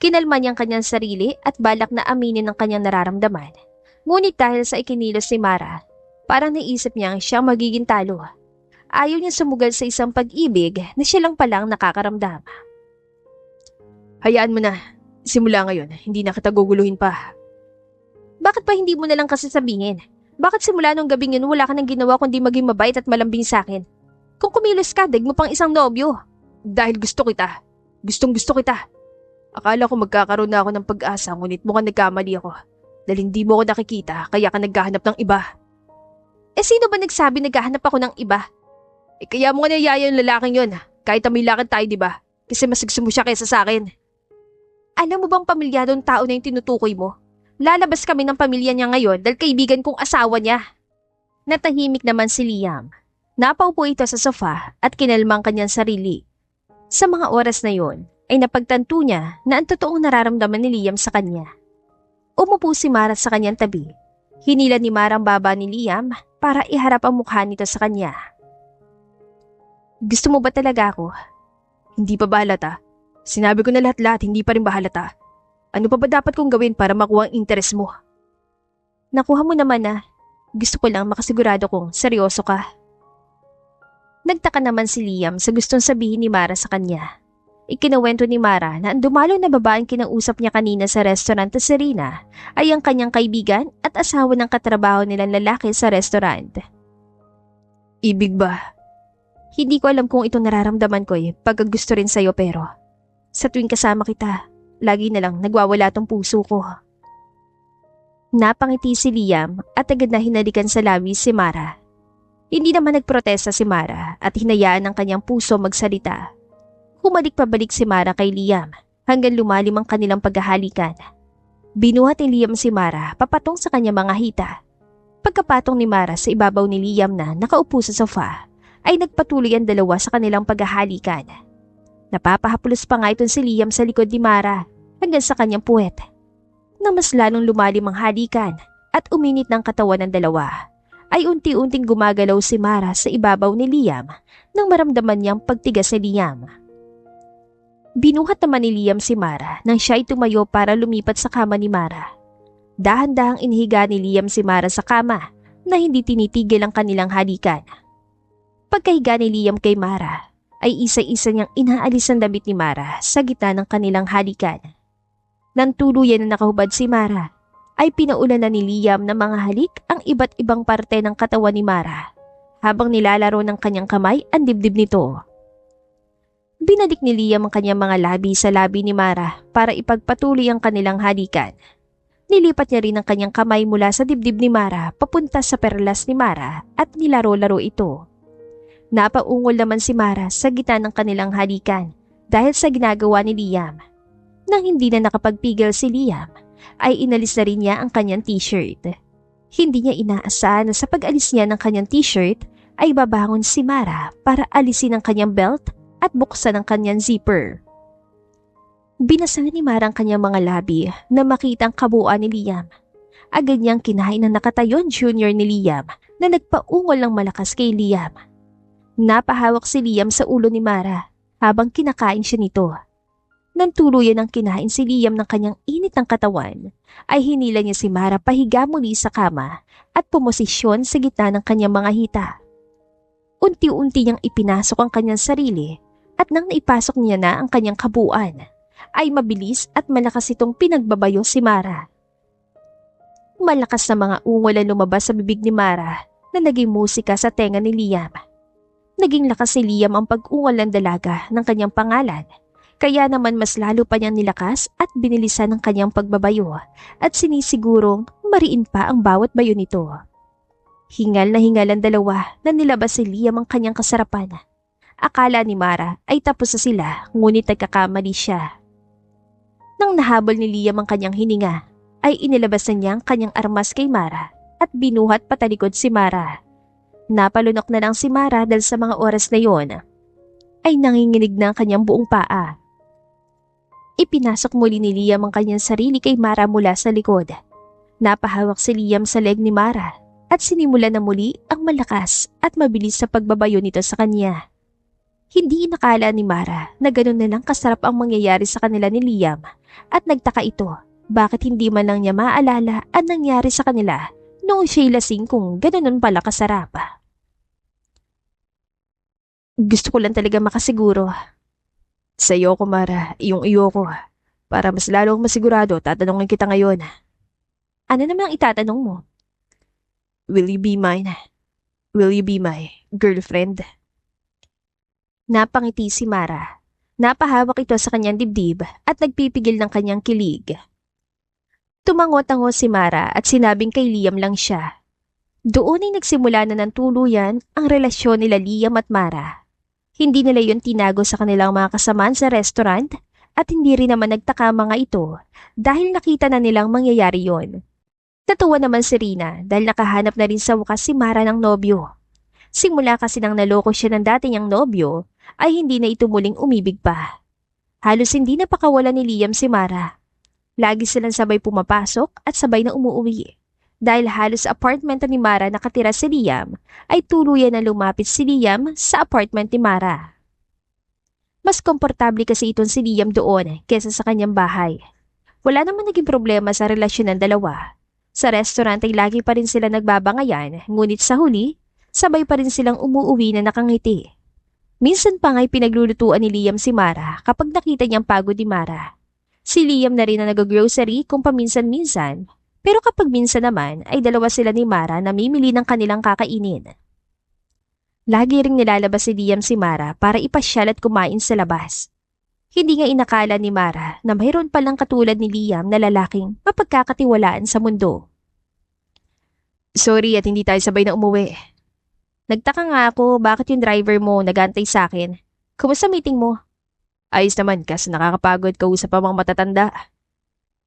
Kinalma niyang kanyang sarili at balak na aminin ang kanyang nararamdaman. Ngunit dahil sa ikinilos ni Mara, parang naisip niyang siya magiging talo. Ayaw niya sumugal sa isang pag-ibig na siya lang palang nakakaramdam. Hayaan mo na. Simula ngayon, hindi na kita guguluhin pa. Bakit pa hindi mo na lang kasi sabihin? Bakit simula nung gabing yun wala ka nang ginawa kundi maging mabait at malambing sa akin? Kung kumilos ka, mo pang isang nobyo. Dahil gusto kita. Gustong gusto kita. Akala ko magkakaroon na ako ng pag-asa ngunit mukhang nagkamali ako. Dahil hindi mo ako nakikita kaya ka naghahanap ng iba. Sino ba nagsabi naghahanap ako ng iba? Kaya mo nga niyaya yung lalaking yun. Kahit may lakad tayo, di ba? Kasi mas gusto mo siya kaysa sa akin. Alam mo bang pamilyadong tao na yung tinutukoy mo? Lalabas kami ng pamilya niya ngayon dahil kaibigan kong asawa niya. Natahimik naman si Liam. Napaupo ito sa sofa at kinalmang kanyang sarili. Sa mga oras na yon, ay napagtanto niya na ang totoong nararamdaman ni Liam sa kanya. Umupo si Mara sa kanyang tabi. Hinila ni Mara ang baba ni Liam para iharap ang mukha nito sa kanya. Gusto mo ba talaga ako? Hindi pa ba halata? Sinabi ko na lahat-lahat, hindi pa rin ba halata? Ano pa ba dapat kong gawin para makuha ang interes mo? Nakuha mo naman na. Gusto ko lang makasigurado kong seryoso ka. Nagtaka naman si Liam sa gustong sabihin ni Mara sa kanya. Ikinawento ni Mara na ang dumalo na babaeng kinausap niya kanina sa restaurant sa Serena ay ang kanyang kaibigan at asawa ng katrabaho nilang lalaki sa restaurant. Ibig ba? Hindi ko alam kung ito nararamdaman ko pagkagusto rin sa'yo pero sa tuwing kasama kita, lagi na lang nagwawala tong puso ko. Napangiti si Liam at agad na hinalikan sa labi si Mara. Hindi naman nagprotesta si Mara at hinayaan ang kanyang puso magsalita. Humalik pabalik si Mara kay Liam hanggang lumalim ang kanilang paghahalikan. Binuhat ni Liam si Mara papatong sa kanyang mga hita. Pagkapatong ni Mara sa ibabaw ni Liam na nakaupo sa sofa, ay nagpatuloy ang dalawa sa kanilang paghahalikan. Napapahaplos pa nga itong si Liam sa likod ni Mara hanggang sa kanyang puwet. Nang mas lalong lumalim ang halikan at uminit ng katawan ng dalawa, ay unti-unting gumagalaw si Mara sa ibabaw ni Liam nang maramdaman niyang pagtigas ni Liam. Binuhat naman ni Liam si Mara nang siya ay tumayo para lumipat sa kama ni Mara. Dahan-dahang inihiga ni Liam si Mara sa kama na hindi tinitigil ang kanilang halikan. Pagkahiga ni Liam kay Mara, ay isa-isa niyang inaalis ang damit ni Mara sa gitna ng kanilang halikan. Nang tuluyan na nakahubad si Mara, ay pinaulan na ni Liam ng mga halik ang iba't ibang parte ng katawan ni Mara habang nilalaro ng kanyang kamay ang dibdib nito. Binalik ni Liam ang kanyang mga labi sa labi ni Mara para ipagpatuloy ang kanilang halikan. Nilipat niya rin ang kanyang kamay mula sa dibdib ni Mara papunta sa perlas ni Mara at nilaro-laro ito. Napaungol naman si Mara sa gitna ng kanilang halikan dahil sa ginagawa ni Liam. Nang hindi na nakapagpigil si Liam, ay inalis na rin niya ang kanyang t-shirt. Hindi niya inaasahan na sa pag-alis niya ng kanyang t-shirt ay babangon si Mara para alisin ang kanyang belt at buksan ang kanyang zipper. Binasa ni Mara ang kanyang mga labi na makita ang kabuuan ni Liam. Agad niyang kinain ang nakatayon junior ni Liam na nagpaungol ng malakas kay Liam. Napahawak si Liam sa ulo ni Mara habang kinakain siya nito. Nang tuluyan ang kinain si Liam ng kanyang init ng katawan, ay hinila niya si Mara pahiga muli sa kama at pumosisyon sa gitna ng kanyang mga hita. Unti-unti niyang ipinasok ang kanyang sarili at nang naipasok niya na ang kanyang kabuuan, ay mabilis at malakas itong pinagbabayo si Mara. Malakas na mga ungol ang lumabas sa bibig ni Mara na naging musika sa tenga ni Liam. Naging lakas ni Liam ang pag-ungol ng dalaga ng kanyang pangalan. Kaya naman mas lalo pa niyang nilakas at binilisan ang kanyang pagbabayo at sinisigurong mariin pa ang bawat bayo nito. Hingal na hingal ang dalawa na nilabas si Liam ang kanyang kasarapan. Akala ni Mara ay tapos na sila ngunit nagkakamali siya. Nang nahabol ni Liam ang kanyang hininga ay inilabas na niya ang kanyang armas kay Mara at binuhat patalikod si Mara. Napalunok na lang si Mara dahil sa mga oras na yon ay nanginginig na ang kanyang buong paa. Ipinasok muli ni Liam ang kanyang sarili kay Mara mula sa likod. Napahawak si Liam sa leg ni Mara at sinimula na muli ang malakas at mabilis sa pagbabayo nito sa kanya. Hindi inakala ni Mara na gano'n na lang kasarap ang mangyayari sa kanila ni Liam at nagtaka ito bakit hindi man lang niya maalala ang nangyari sa kanila noong siya'y lasing kung gano'n pala kasarap. Gusto ko lang talaga makasiguro. Sa iyo ko, Mara, iyong iyo ko. Para mas lalong masigurado, tatanungin kita ngayon. Ano namang itatanong mo? Will you be mine? Will you be my girlfriend? Napangiti si Mara. Napahawak ito sa kanyang dibdib at nagpipigil ng kanyang kilig. Tumango-tango si Mara at sinabing kay Liam lang siya. Doon ay nagsimula na ng tuluyan ang relasyon nila Liam at Mara. Hindi nila yon tinago sa kanilang mga kasamaan sa restaurant at hindi rin naman nagtaka mga ito dahil nakita na nilang mangyayari yon. Natuwa naman si Rina dahil nakahanap na rin sa wakas si Mara ng nobyo. Simula kasi nang naloko siya ng dati niyang nobyo, ay hindi na ito muling umibig pa. Halos hindi napakawala ni Liam si Mara. Lagi silang sabay pumapasok at sabay na umuwi. Dahil halos sa apartment ni Mara nakatira si Liam, ay tuluyan na lumapit si Liam sa apartment ni Mara. Mas komportable kasi itong si Liam doon kesa sa kanyang bahay. Wala naman naging problema sa relasyon ng dalawa. Sa restaurant ay lagi pa rin sila nagbabangayan, ngunit sa huli, sabay pa rin silang umuuwi na nakangiti. Minsan pa nga'y pinaglulutuan ni Liam si Mara kapag nakita niyang pagod ni Mara. Si Liam na rin na nag-grocery kung paminsan-minsan, pero kapag minsan naman ay dalawa sila ni Mara na mimili ng kanilang kakainin. Lagi ring nilalabas si Liam si Mara para ipasyal at kumain sa labas. Hindi nga inakala ni Mara na mayroon palang katulad ni Liam na lalaking mapagkakatiwalaan sa mundo. Sorry at hindi tayo sabay na umuwi. Nagtaka nga ako bakit yung driver mo nagantay sa akin. Kumusta meeting mo? Ayos naman kasi nakakapagod kausap pa mga matatanda.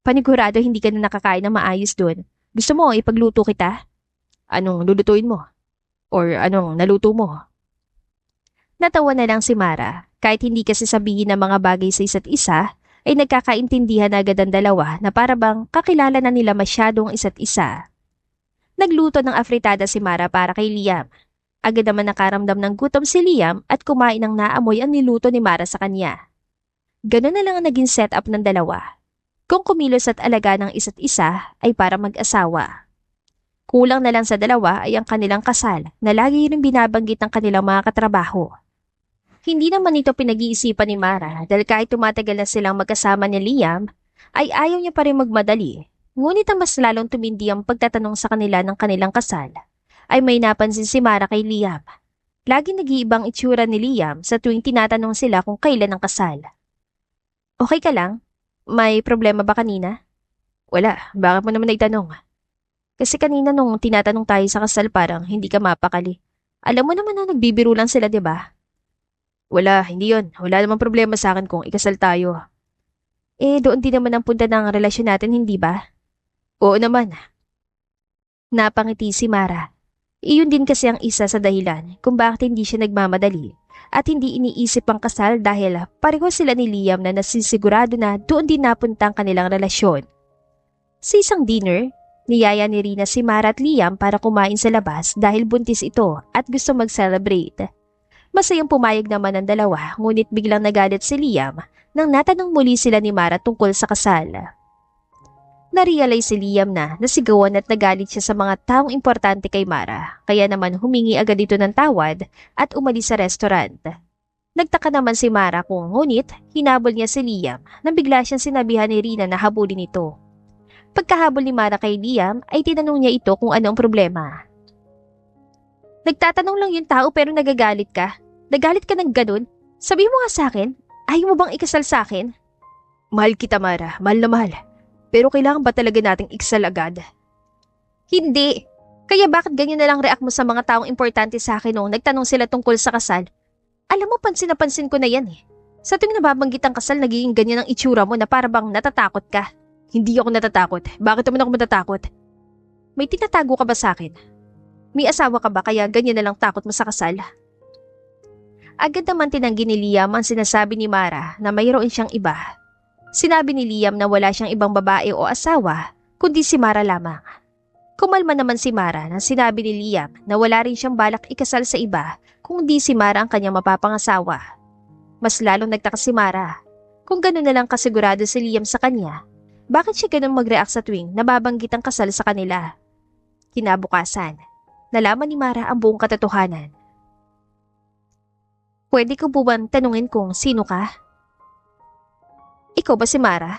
Panigurado hindi ka na nakakain na maayos doon. Gusto mo ipagluto kita? Anong lulutuin mo? Or anong naluto mo? Natawa na lang si Mara. Kahit hindi kasi sabihin ng mga bagay sa isa't isa, ay nagkakaintindihan agad ang dalawa na para bang kakilala na nila masyado ang isa't isa. Nagluto ng afritada si Mara para kay Liam. Agad naman nakaramdam ng gutom si Liam at kumain ng naamoy ang niluto ni Mara sa kanya. Ganun na lang ang naging setup ng dalawa. Kung kumilos at alaga ng isa't isa ay para mag-asawa. Kulang na lang sa dalawa ay ang kanilang kasal na lagi rin binabanggit ng kanilang mga katrabaho. Hindi naman ito pinag-iisipan ni Mara dahil kahit tumatagal na silang magkasama ni Liam ay ayaw niya pa rin magmadali. Ngunit ang mas lalong tumindi ang pagtatanong sa kanila ng kanilang kasal ay may napansin si Mara kay Liam. Lagi nag-iibang itsura ni Liam sa tuwing tinatanong sila kung kailan ang kasal. Okay ka lang? May problema ba kanina? Wala, bakit mo naman naitanong? Kasi kanina nung tinatanong tayo sa kasal parang hindi ka mapakali. Alam mo naman na nagbibiro lang sila, di ba? Wala, hindi yon. Wala namang problema sa akin kung ikasal tayo. Doon din naman ang punta ng relasyon natin, hindi ba? Oo naman. Napangiti si Mara. Iyon din kasi ang isa sa dahilan kung bakit hindi siya nagmamadali at hindi iniisip ang kasal dahil pareho sila ni Liam na nasisigurado na doon din napunta ang kanilang relasyon. Sa isang dinner, niyaya ni Rina si Mara at Liam para kumain sa labas dahil buntis ito at gusto mag-celebrate. Masayang pumayag naman ang dalawa ngunit biglang nagalit si Liam nang natanong muli sila ni Mara tungkol sa kasal. Narealize si Liam na nasigawan at nagalit siya sa mga taong importante kay Mara, kaya naman humingi agad ito ng tawad at umalis sa restaurant. Nagtaka naman si Mara kung ngunit hinabol niya si Liam nang bigla siyang sinabihan ni Rina na habulin ito. Pagkahabol ni Mara kay Liam ay tinanong niya ito kung ano ang problema. Nagtatanong lang yung tao pero nagagalit ka? Nagalit ka ng ganun? Sabi mo nga sa akin, ayaw mo bang ikasal sa akin? Mahal kita, Mara. Mahal na mahal. Pero kailangan ba talaga nating ikasal agad? Hindi. Kaya bakit ganyan na lang react mo sa mga taong importante sa akin nung nagtanong sila tungkol sa kasal? Alam mo, pansin na pansin ko na yan eh. Sa tuwing nababanggit ang kasal, nagiging ganyan ang itsura mo na para bang natatakot ka. Hindi ako natatakot. Bakit naman ako matatakot? May tinatago ka ba sa akin? May asawa ka ba kaya ganyan na lang takot mo sa kasal? Agad naman tinanggi ni Liam ang sinasabi ni Mara na mayroon siyang iba. Sinabi ni Liam na wala siyang ibang babae o asawa, kundi si Mara lamang. Kumalma naman si Mara nang sinabi ni Liam na wala rin siyang balak ikasal sa iba kung di si Mara ang kanyang mapapangasawa. Mas lalong nagtaka si Mara. Kung gano'n na lang kasigurado si Liam sa kanya, bakit siya ganun mag-react sa tuwing nababanggit ang kasal sa kanila? Kinabukasan, nalaman ni Mara ang buong katotohanan. Pwede ko buwan tanungin kung sino ka? Ikaw ba si Mara?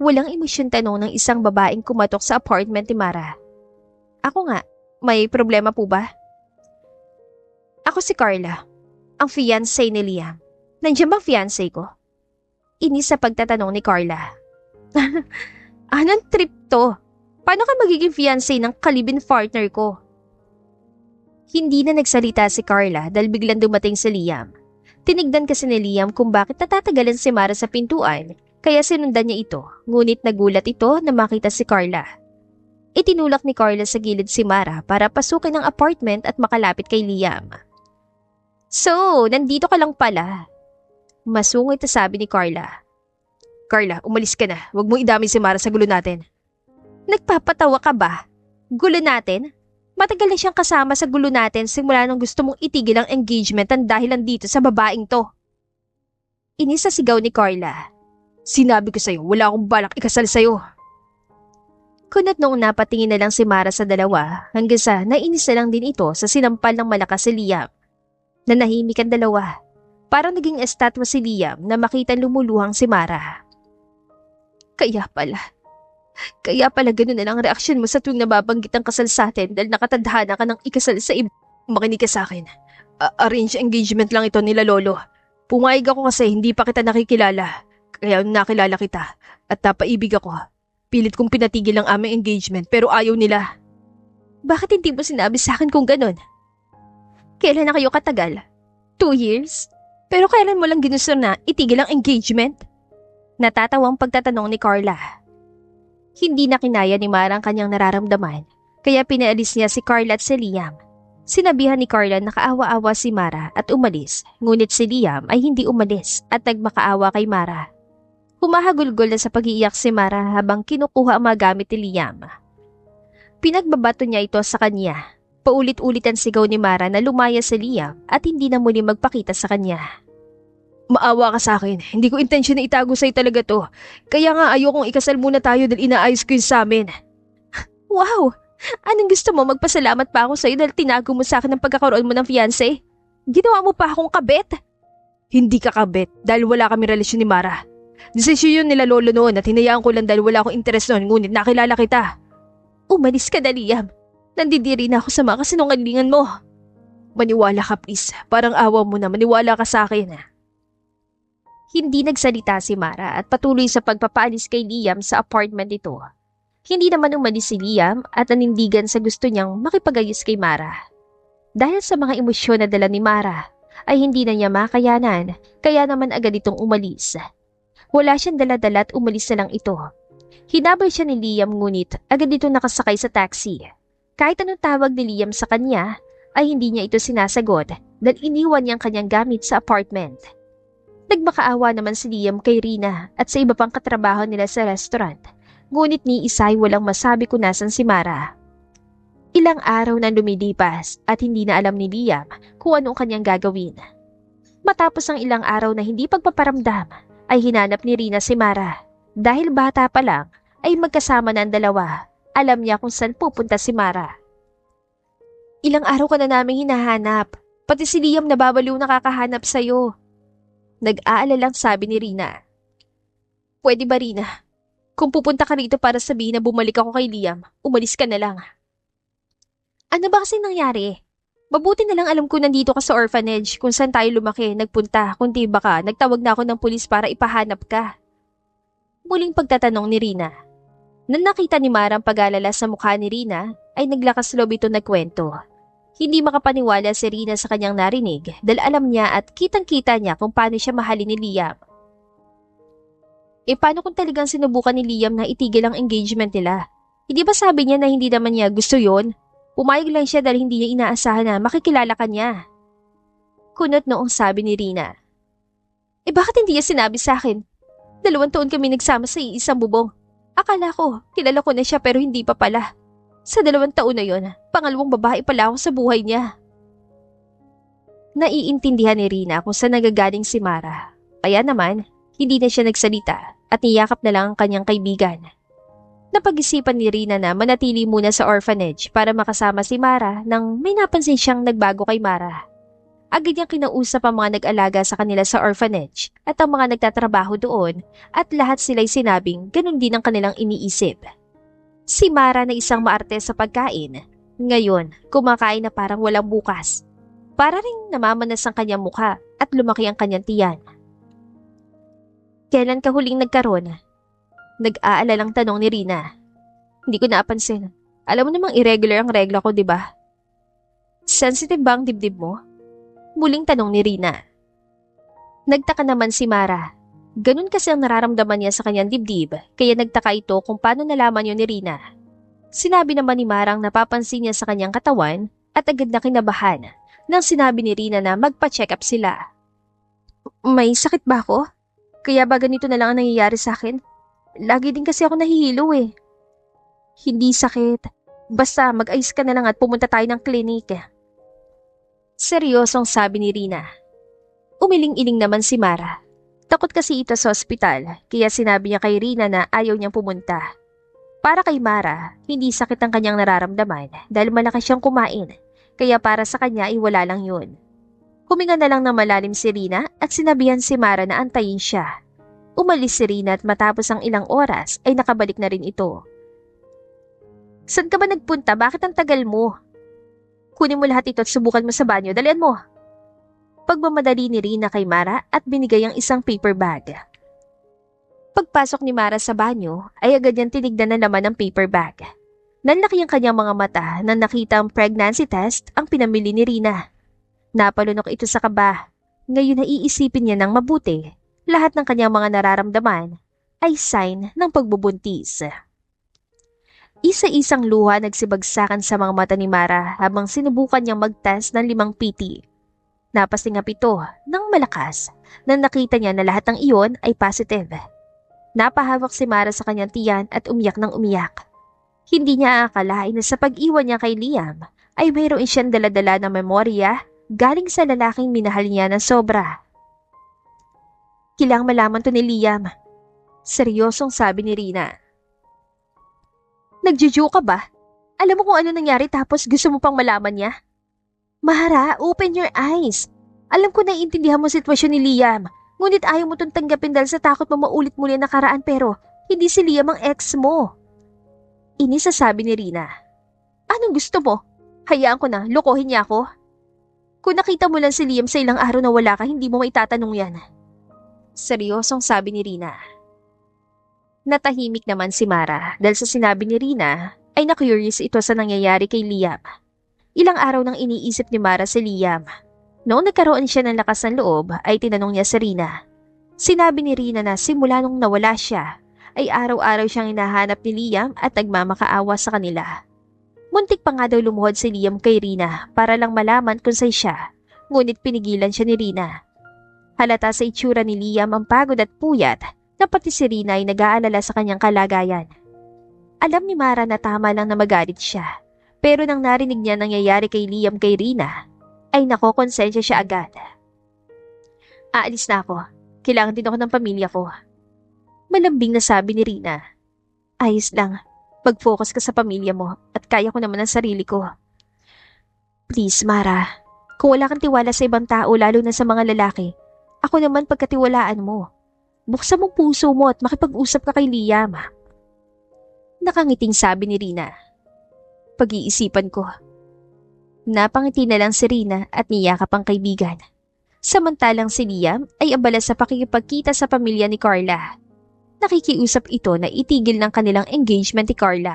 Walang emosyon tanong ng isang babaeng kumatok sa apartment ni Mara. Ako nga, may problema po ba? Ako si Carla, ang fiancé ni Liam. Nandiyan bang fiancé ko? Inis sa pagtatanong ni Carla. Anong trip to? Paano ka magiging fiancé ng kalibin partner ko? Hindi na nagsalita si Carla dahil biglang dumating si Liam. Tinignan kasi ni Liam kung bakit natatagalan si Mara sa pintuan, kaya sinundan niya ito, ngunit nagulat ito na makita si Carla. Itinulak ni Carla sa gilid si Mara para pasukin ang apartment at makalapit kay Liam. So, nandito ka lang pala. Masungit na sabi ni Carla. Carla, umalis ka na. Huwag mo idami si Mara sa gulo natin. Nagpapatawa ka ba? Gulo natin? Matagal na siyang kasama sa gulo natin simula nung gusto mong itigil ang engagement ang dahilan dito sa babaeng to. Inis sa sigaw ni Carla. Sinabi ko sa'yo, wala akong balak ikasal sa'yo. Kunot noong napatingin na lang si Mara sa dalawa hanggang sa nainis na lang din ito sa sinampal ng malakas si Liam. Nanahimik ang dalawa. Parang naging estatwa si Liam na makita lumuluhang si Mara. Kaya pala ganun na lang ang reaksyon mo sa tuwing nababanggit ang kasal sa atin dahil nakatadhana ka ng ikasal sa iba. Makinig ka sa akin. Arrange engagement lang ito nila lolo. Pumayag ako kasi hindi pa kita nakikilala. Kaya nakilala kita at napaibig ako. Pilit kong pinatigil ang aming engagement pero ayaw nila. Bakit hindi mo sinabi sa akin kung ganun? Kailan na kayo katagal? 2 years? Pero kailan mo lang ginusto na itigil ang engagement? Natatawang pagtatanong ni Carla. Hindi na kinaya ni Mara ang kanyang nararamdaman, kaya pinaalis niya si Carla at si Liam. Sinabihan ni Carla na kaawa-awa si Mara at umalis, ngunit si Liam ay hindi umalis at nagmakaawa kay Mara. Humahagulgol na sa pag-iiyak si Mara habang kinukuha ang mga gamit ni Liam. Pinagbabato niya ito sa kanya. Paulit-ulit ang sigaw ni Mara na lumaya si Liam at hindi na muli magpakita sa kanya. Maawa ka sa akin. Hindi ko intensyon na itago sa'yo talaga to. Kaya nga ayokong ikasal muna tayo dahil inaayos ko yun sa amin. Wow! Anong gusto mo? Magpasalamat pa ako sa'yo dahil tinago mo sa akin ang pagkakaroon mo ng fiancé? Ginawa mo pa akong kabet? Hindi ka kabet dahil wala kami relasyon ni Mara. Desisyon yun nila lolo noon at hinayaan ko lang dahil wala akong interes noon ngunit nakilala kita. Umalis ka na, Liam. Nandidiri na ako sa mga kasinungalingan mo. Maniwala ka please. Parang awa mo na maniwala ka sa akin. Hindi nagsalita si Mara at patuloy sa pagpapaalis kay Liam sa apartment nito. Hindi naman umalis si Liam at nanindigan sa gusto niyang makipagayos kay Mara. Dahil sa mga emosyon na dala ni Mara, ay hindi na niya makayanan kaya naman agad itong umalis. Wala siyang dala-dala at umalis na lang ito. Hinabay siya ni Liam ngunit agad ito nakasakay sa taxi. Kahit anong tawag ni Liam sa kanya, ay hindi niya ito sinasagot dahil iniwan niya ang kanyang gamit sa apartment. Nagmakaawa naman si Liam kay Rina at sa iba pang katrabaho nila sa restaurant, ngunit ni isa ay walang masabi kung nasan si Mara. Ilang araw na lumilipas at hindi na alam ni Liam kung anong kanyang gagawin. Matapos ang ilang araw na hindi pagpaparamdam, ay hinanap ni Rina si Mara. Dahil bata pa lang, ay magkasama na ang dalawa. Alam niya kung saan pupunta si Mara. Ilang araw ka na naming hinahanap. Pati si Liam nababaliw nakakahanap sa'yo. Nag-aalalang sabi ni Rina. Pwede ba, Rina? Kung pupunta ka rito para sabihin na bumalik ako kay Liam, umalis ka na lang. Ano ba kasi nangyari? Mabuti na lang alam ko nandito ka sa orphanage kung saan tayo lumaki, nagpunta, kundi baka nagtawag na ako ng pulis para ipahanap ka. Muling pagtatanong ni Rina. Nang nakita ni Mara ang pag-alala sa mukha ni Rina, ay naglakas loob ito nagkwento. Hindi makapaniwala si Rina sa kanyang narinig dahil alam niya at kitang-kita niya kung paano siya mahalin ni Liam. Paano kung talagang sinubukan ni Liam na itigil ang engagement nila? Hindi ba sabi niya na hindi naman niya gusto yon? Pumayag lang siya dahil hindi niya inaasahan na makikilala ka niya. Kunot noong sabi ni Rina. Bakit hindi niya sinabi sa akin? 2 taon kami nagsama sa iisang bubong. Akala ko, kilala ko na siya pero hindi pa pala. Sa 2 taon na yon, pangalawang babae pala ako sa buhay niya. Naiintindihan ni Rina kung saan nagagaling si Mara. Kaya naman, hindi na siya nagsalita at niyakap na lang ang kanyang kaibigan. Napag-isipan ni Rina na manatili muna sa orphanage para makasama si Mara nang may napansin siyang nagbago kay Mara. Agad niyang kinausap ang mga nag-alaga sa kanila sa orphanage at ang mga nagtatrabaho doon at lahat sila'y sinabing ganun din ang kanilang iniisip. Si Mara na isang maarte sa pagkain, ngayon kumakain na parang walang bukas. Para ring namamanas ang kanyang mukha at lumaki ang kanyang tiyan. Kailan ka huling nagkaroon? Nag-aalalang tanong ni Rina. Hindi ko napansin. Alam mo namang irregular ang regla ko, di ba? Sensitive ba ang dibdib mo? Muling tanong ni Rina. Nagtaka naman si Mara. Ganun kasi ang nararamdaman niya sa kanyang dibdib, kaya nagtaka ito kung paano nalaman yun ni Rina. Sinabi naman ni Mara ang napapansin niya sa kanyang katawan at agad na kinabahan nang sinabi ni Rina na magpa-check up sila. May sakit ba ako? Kaya ba ganito na lang ang nangyayari sa akin? Lagi din kasi ako nahihilo eh. Hindi sakit. Basta mag-ayos ka na lang at pumunta tayo ng klinik. Seryosong sabi ni Rina. Umiling-iling naman si Mara. Takot kasi ito sa ospital, kaya sinabi niya kay Rina na ayaw niyang pumunta. Para kay Mara, hindi sakit ang kanyang nararamdaman dahil malakas siyang kumain, kaya para sa kanya ay wala lang yun. Huminga na lang ng malalim si Rina at sinabihan si Mara na antayin siya. Umalis si Rina at matapos ang ilang oras ay nakabalik na rin ito. Saan ka ba nagpunta? Bakit ang tagal mo? Kunin mo lahat ito at subukan mo sa banyo. Dalian mo. Pagmamadali ni Rina kay Mara at binigay ang isang paper bag. Pagpasok ni Mara sa banyo ay agad niyang tinignan na naman ang paper bag. Nanlaki ang kanyang mga mata nang nakita ang pregnancy test ang pinamili ni Rina. Napalunok ito sa kaba. Ngayon naiisipin niya ng mabuti. Lahat ng kanyang mga nararamdaman ay sign ng pagbubuntis. Isa-isang luha nagsibagsakan sa mga mata ni Mara habang sinubukan niyang mag-test ng 5 PT. Napasingap ito ng malakas nang nakita niya na lahat ng iyon ay positive. Napahawak si Mara sa kanyang tiyan at umiyak ng umiyak. Hindi niya aakalain na sa pag-iwan niya kay Liam ay mayroon siyang daladala na memorya galing sa lalaking minahal niya ng sobra. Kailangang malaman to ni Liam. Seryosong sabi ni Rina. Nagjuju ka ba? Alam mo kung ano nangyari tapos gusto mo pang malaman niya? Mara, open your eyes. Alam ko naiintindihan mo sitwasyon ni Liam, ngunit ayaw mo itong tanggapin dahil sa takot mo maulit muli ang nakaraan pero hindi si Liam ang ex mo. Inisasabi ni Rina. Anong gusto mo? Hayaan ko na, lokohin niya ako. Kung nakita mo lang si Liam sa ilang araw na wala ka, hindi mo maitatanong yan. Seryosong sabi ni Rina. Natahimik naman si Mara dahil sa sinabi ni Rina ay na-curious ito sa nangyayari kay Liam. Ilang araw nang iniisip ni Mara si Liam. Noong nagkaroon siya ng lakas ng loob ay tinanong niya si Rina. Sinabi ni Rina na simula nung nawala siya ay araw-araw siyang hinahanap ni Liam at nagmamakaawa sa kanila. Muntik pa nga daw lumuhod si Liam kay Rina para lang malaman kung sa'y siya, ngunit pinigilan siya ni Rina. Halata sa itsura ni Liam ang pagod at puyat na pati si Rina ay nag-aalala sa kanyang kalagayan. Alam ni Mara na tama lang na magalit siya. Pero nang narinig niya nangyayari kay Liam kay Rina, ay nakokonsensya siya agad. Aalis na ako. Kailangan din ako ng pamilya ko. Malambing na sabi ni Rina. Ayos lang. Mag-focus ka sa pamilya mo at kaya ko naman ang sarili ko. Please, Mara. Kung wala kang tiwala sa ibang tao lalo na sa mga lalaki, ako naman pagkatiwalaan mo. Buksan mo puso mo at makipag-usap ka kay Liam. Nakangiting sabi ni Rina. Pag-iisipan ko. Napangiti na lang si Rina at niyakap ang kaibigan. Samantalang si Liam ay abala sa pakikipagkita sa pamilya ni Carla. Nakikiusap ito na itigil ng kanilang engagement ni Carla.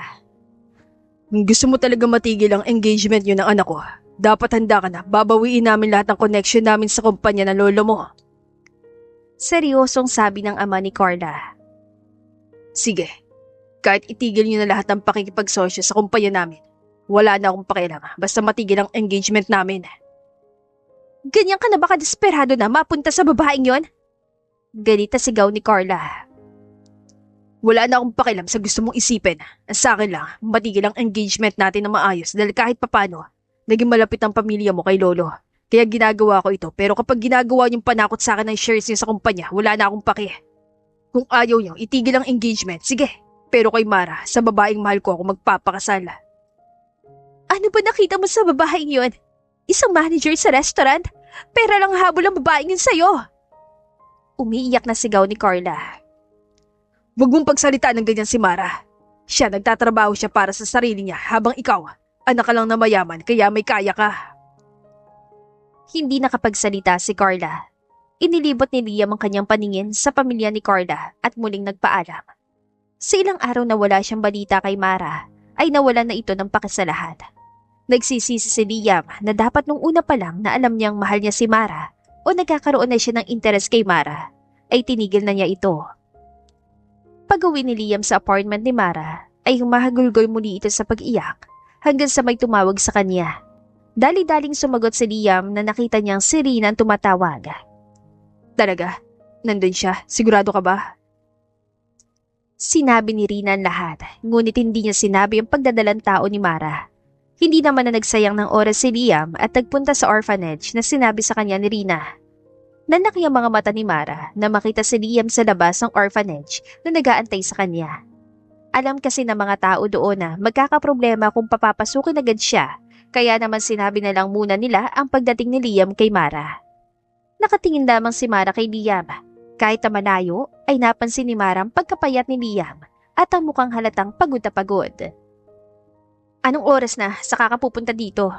Gusto mo talaga matigil ang engagement niyo ng anak ko? Dapat handa ka na. Babawiin namin lahat ng connection namin sa kumpanya ng lolo mo. Seryosong sabi ng ama ni Carla. Sige. Kahit itigil niyo na lahat ng pakikipagsosyo sa kumpanya namin. Wala na akong pakialam. Basta matigil ang engagement namin. Ganyan ka na baka desperado na mapunta sa babaeng yon? Ganita sigaw ni Carla. Wala na akong pakialam sa gusto mong isipin. Ang sa akin lang, matigil ang engagement natin na maayos dahil kahit papano, naging malapit ang pamilya mo kay Lolo. Kaya ginagawa ko ito, pero kapag ginagawa niyong panakot sa akin ng shares niyo sa kumpanya, wala na akong paki. Kung ayaw niyo, itigil ang engagement, sige. Pero kay Mara, sa babaeng mahal ko ako magpapakasal. Ano ba nakita mo sa babaeng yun? Isang manager sa restaurant? Pera lang habol ang babaeng yun sa'yo. Umiiyak na sigaw ni Carla. Huwag mong pagsalita ng ganyan si Mara. Siya, nagtatrabaho siya para sa sarili niya habang ikaw, anak ka lang na mayaman kaya may kaya ka. Hindi nakapagsalita si Carla. Inilibot ni Liam ang kanyang paningin sa pamilya ni Carla at muling nagpaalam. Sa ilang araw na wala siyang balita kay Mara, ay nawalan na ito ng pakisalahan. Nagsisisi si Liam na dapat nung una pa lang na alam niyang mahal niya si Mara o nagkakaroon na siya ng interes kay Mara, ay tinigil na niya ito. Pag-uwi ni Liam sa apartment ni Mara, ay humahagulgol muli ito sa pag-iyak hanggang sa may tumawag sa kanya. Dali-daling sumagot si Liam na nakita niyang si Rina ang tumatawag. Talaga? Nandun siya? Sigurado ka ba? Sinabi ni Rina ang lahat, ngunit hindi niya sinabi ang pagdadalang tao ni Mara. Hindi naman na nagsayang ng oras si Liam at nagpunta sa orphanage na sinabi sa kanya ni Rina. Nanlaki ang mga mata ni Mara na makita si Liam sa labas ng orphanage na nag-aantay sa kanya. Alam kasi ng mga tao doon na magkakaproblema kung papapasukin agad siya, kaya naman sinabi na lang muna nila ang pagdating ni Liam kay Mara. Nakatingin lamang si Mara kay Liam. Kahit na malayo, ay napansin ni Mara ang pagkapayat ni Liam at ang mukhang halatang pagod na pagod. Anong oras na sa kakapupunta dito?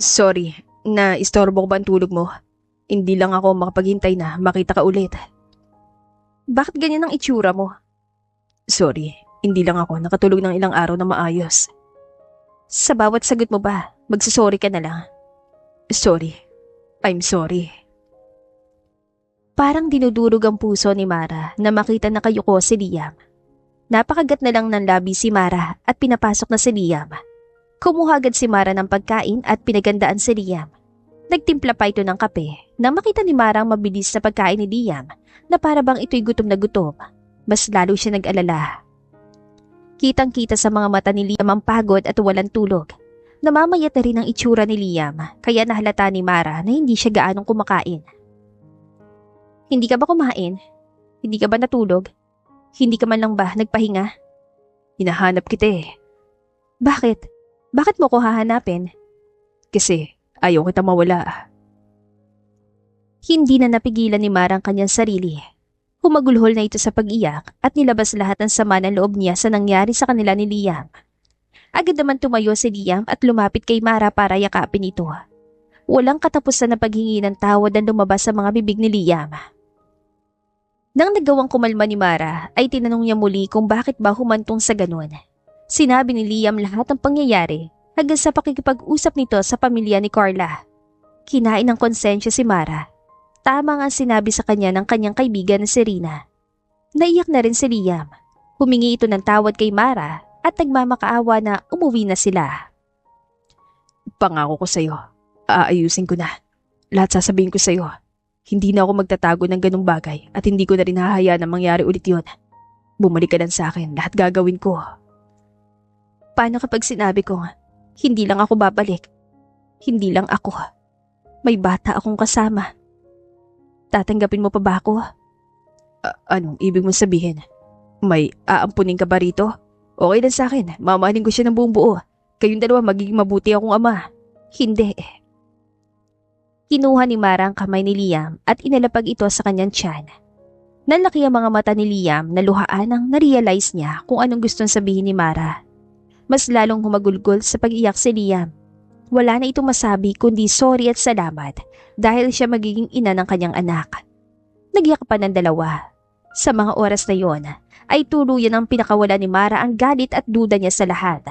Sorry, na-istorbo ko ba ang tulog mo? Hindi lang ako makapaghintay na makita ka ulit. Bakit ganyan ang itsura mo? Sorry, hindi lang ako nakatulog ng ilang araw na maayos. Sa bawat sagot mo ba, magsasorry ka na lang? Sorry. I'm sorry. Parang dinudurog ang puso ni Mara na makita na kayuko si Liam. Napakagat na lang ng labi si Mara at pinapasok na si Liam. Kumuha agad si Mara ng pagkain at pinagandaan si Liam. Nagtimpla pa ito ng kape nang makita ni Mara ang mabilis na pagkain ni Liam na para bang ito'y gutom na gutom. Mas lalo siya nag-alala. Kitang-kita sa mga mata ni Liam ang pagod at walang tulog. Namamayat na rin ang itsura ni Liam kaya nahalata ni Mara na hindi siya gaanong kumakain. Hindi ka ba kumain? Hindi ka ba natulog? Hindi ka man lang ba nagpahinga? Hinahanap kita eh. Bakit? Bakit mo ko hahanapin? Kasi ayaw kita mawala. Hindi na napigilan ni Mara ang kanyang sarili. Humagulhol na ito sa pag-iyak at nilabas lahat ng sama ng loob niya sa nangyari sa kanila ni Liam. Agad naman tumayo si Liam at lumapit kay Mara para yakapin ito. Walang katapusan na paghingi ng tawad ang lumabas sa mga bibig ni Liam. Nang nagawang kumalma ni Mara, ay tinanong niya muli kung bakit ba humantong sa ganun. Sinabi ni Liam lahat ng pangyayari hanggang sa pakikipag-usap nito sa pamilya ni Carla. Kinain ng konsensya si Mara. Tama nga sinabi sa kanya ng kanyang kaibigan na si Rina. Naiyak na rin si Liam. Humingi ito ng tawad kay Mara at nagmamakaawa na umuwi na sila. Pangako ko sa'yo, aayusin ko na. Lahat sasabihin ko sa'yo. Hindi na ako magtatago ng ganung bagay at hindi ko na rin hahayaan na mangyari ulit yun. Bumalik ka lang sa akin, lahat gagawin ko. Paano kapag sinabi ko, hindi lang ako babalik? Hindi lang ako. May bata akong kasama. Tatanggapin mo pa ba ako? Anong ibig mong sabihin? May aampunin ka ba rito? Okay lang sa akin, mamahalin ko siya ng buong buo. Kayong dalawa magiging mabuti akong ama. Hindi. Kinuha ni Mara ang kamay ni Liam at inalapag ito sa kanyang tiyan. Nalaki ang mga mata ni Liam na luhaan nang na-realize niya kung anong gustong sabihin ni Mara. Mas lalong humagulgol sa pag-iyak si Liam. Wala na itong masabi kundi sorry at salamat dahil siya magiging ina ng kanyang anak. Nagyak pa ng dalawa. Sa mga oras na yon ay tuluyan ang pinakawala ni Mara ang galit at duda niya sa lahat.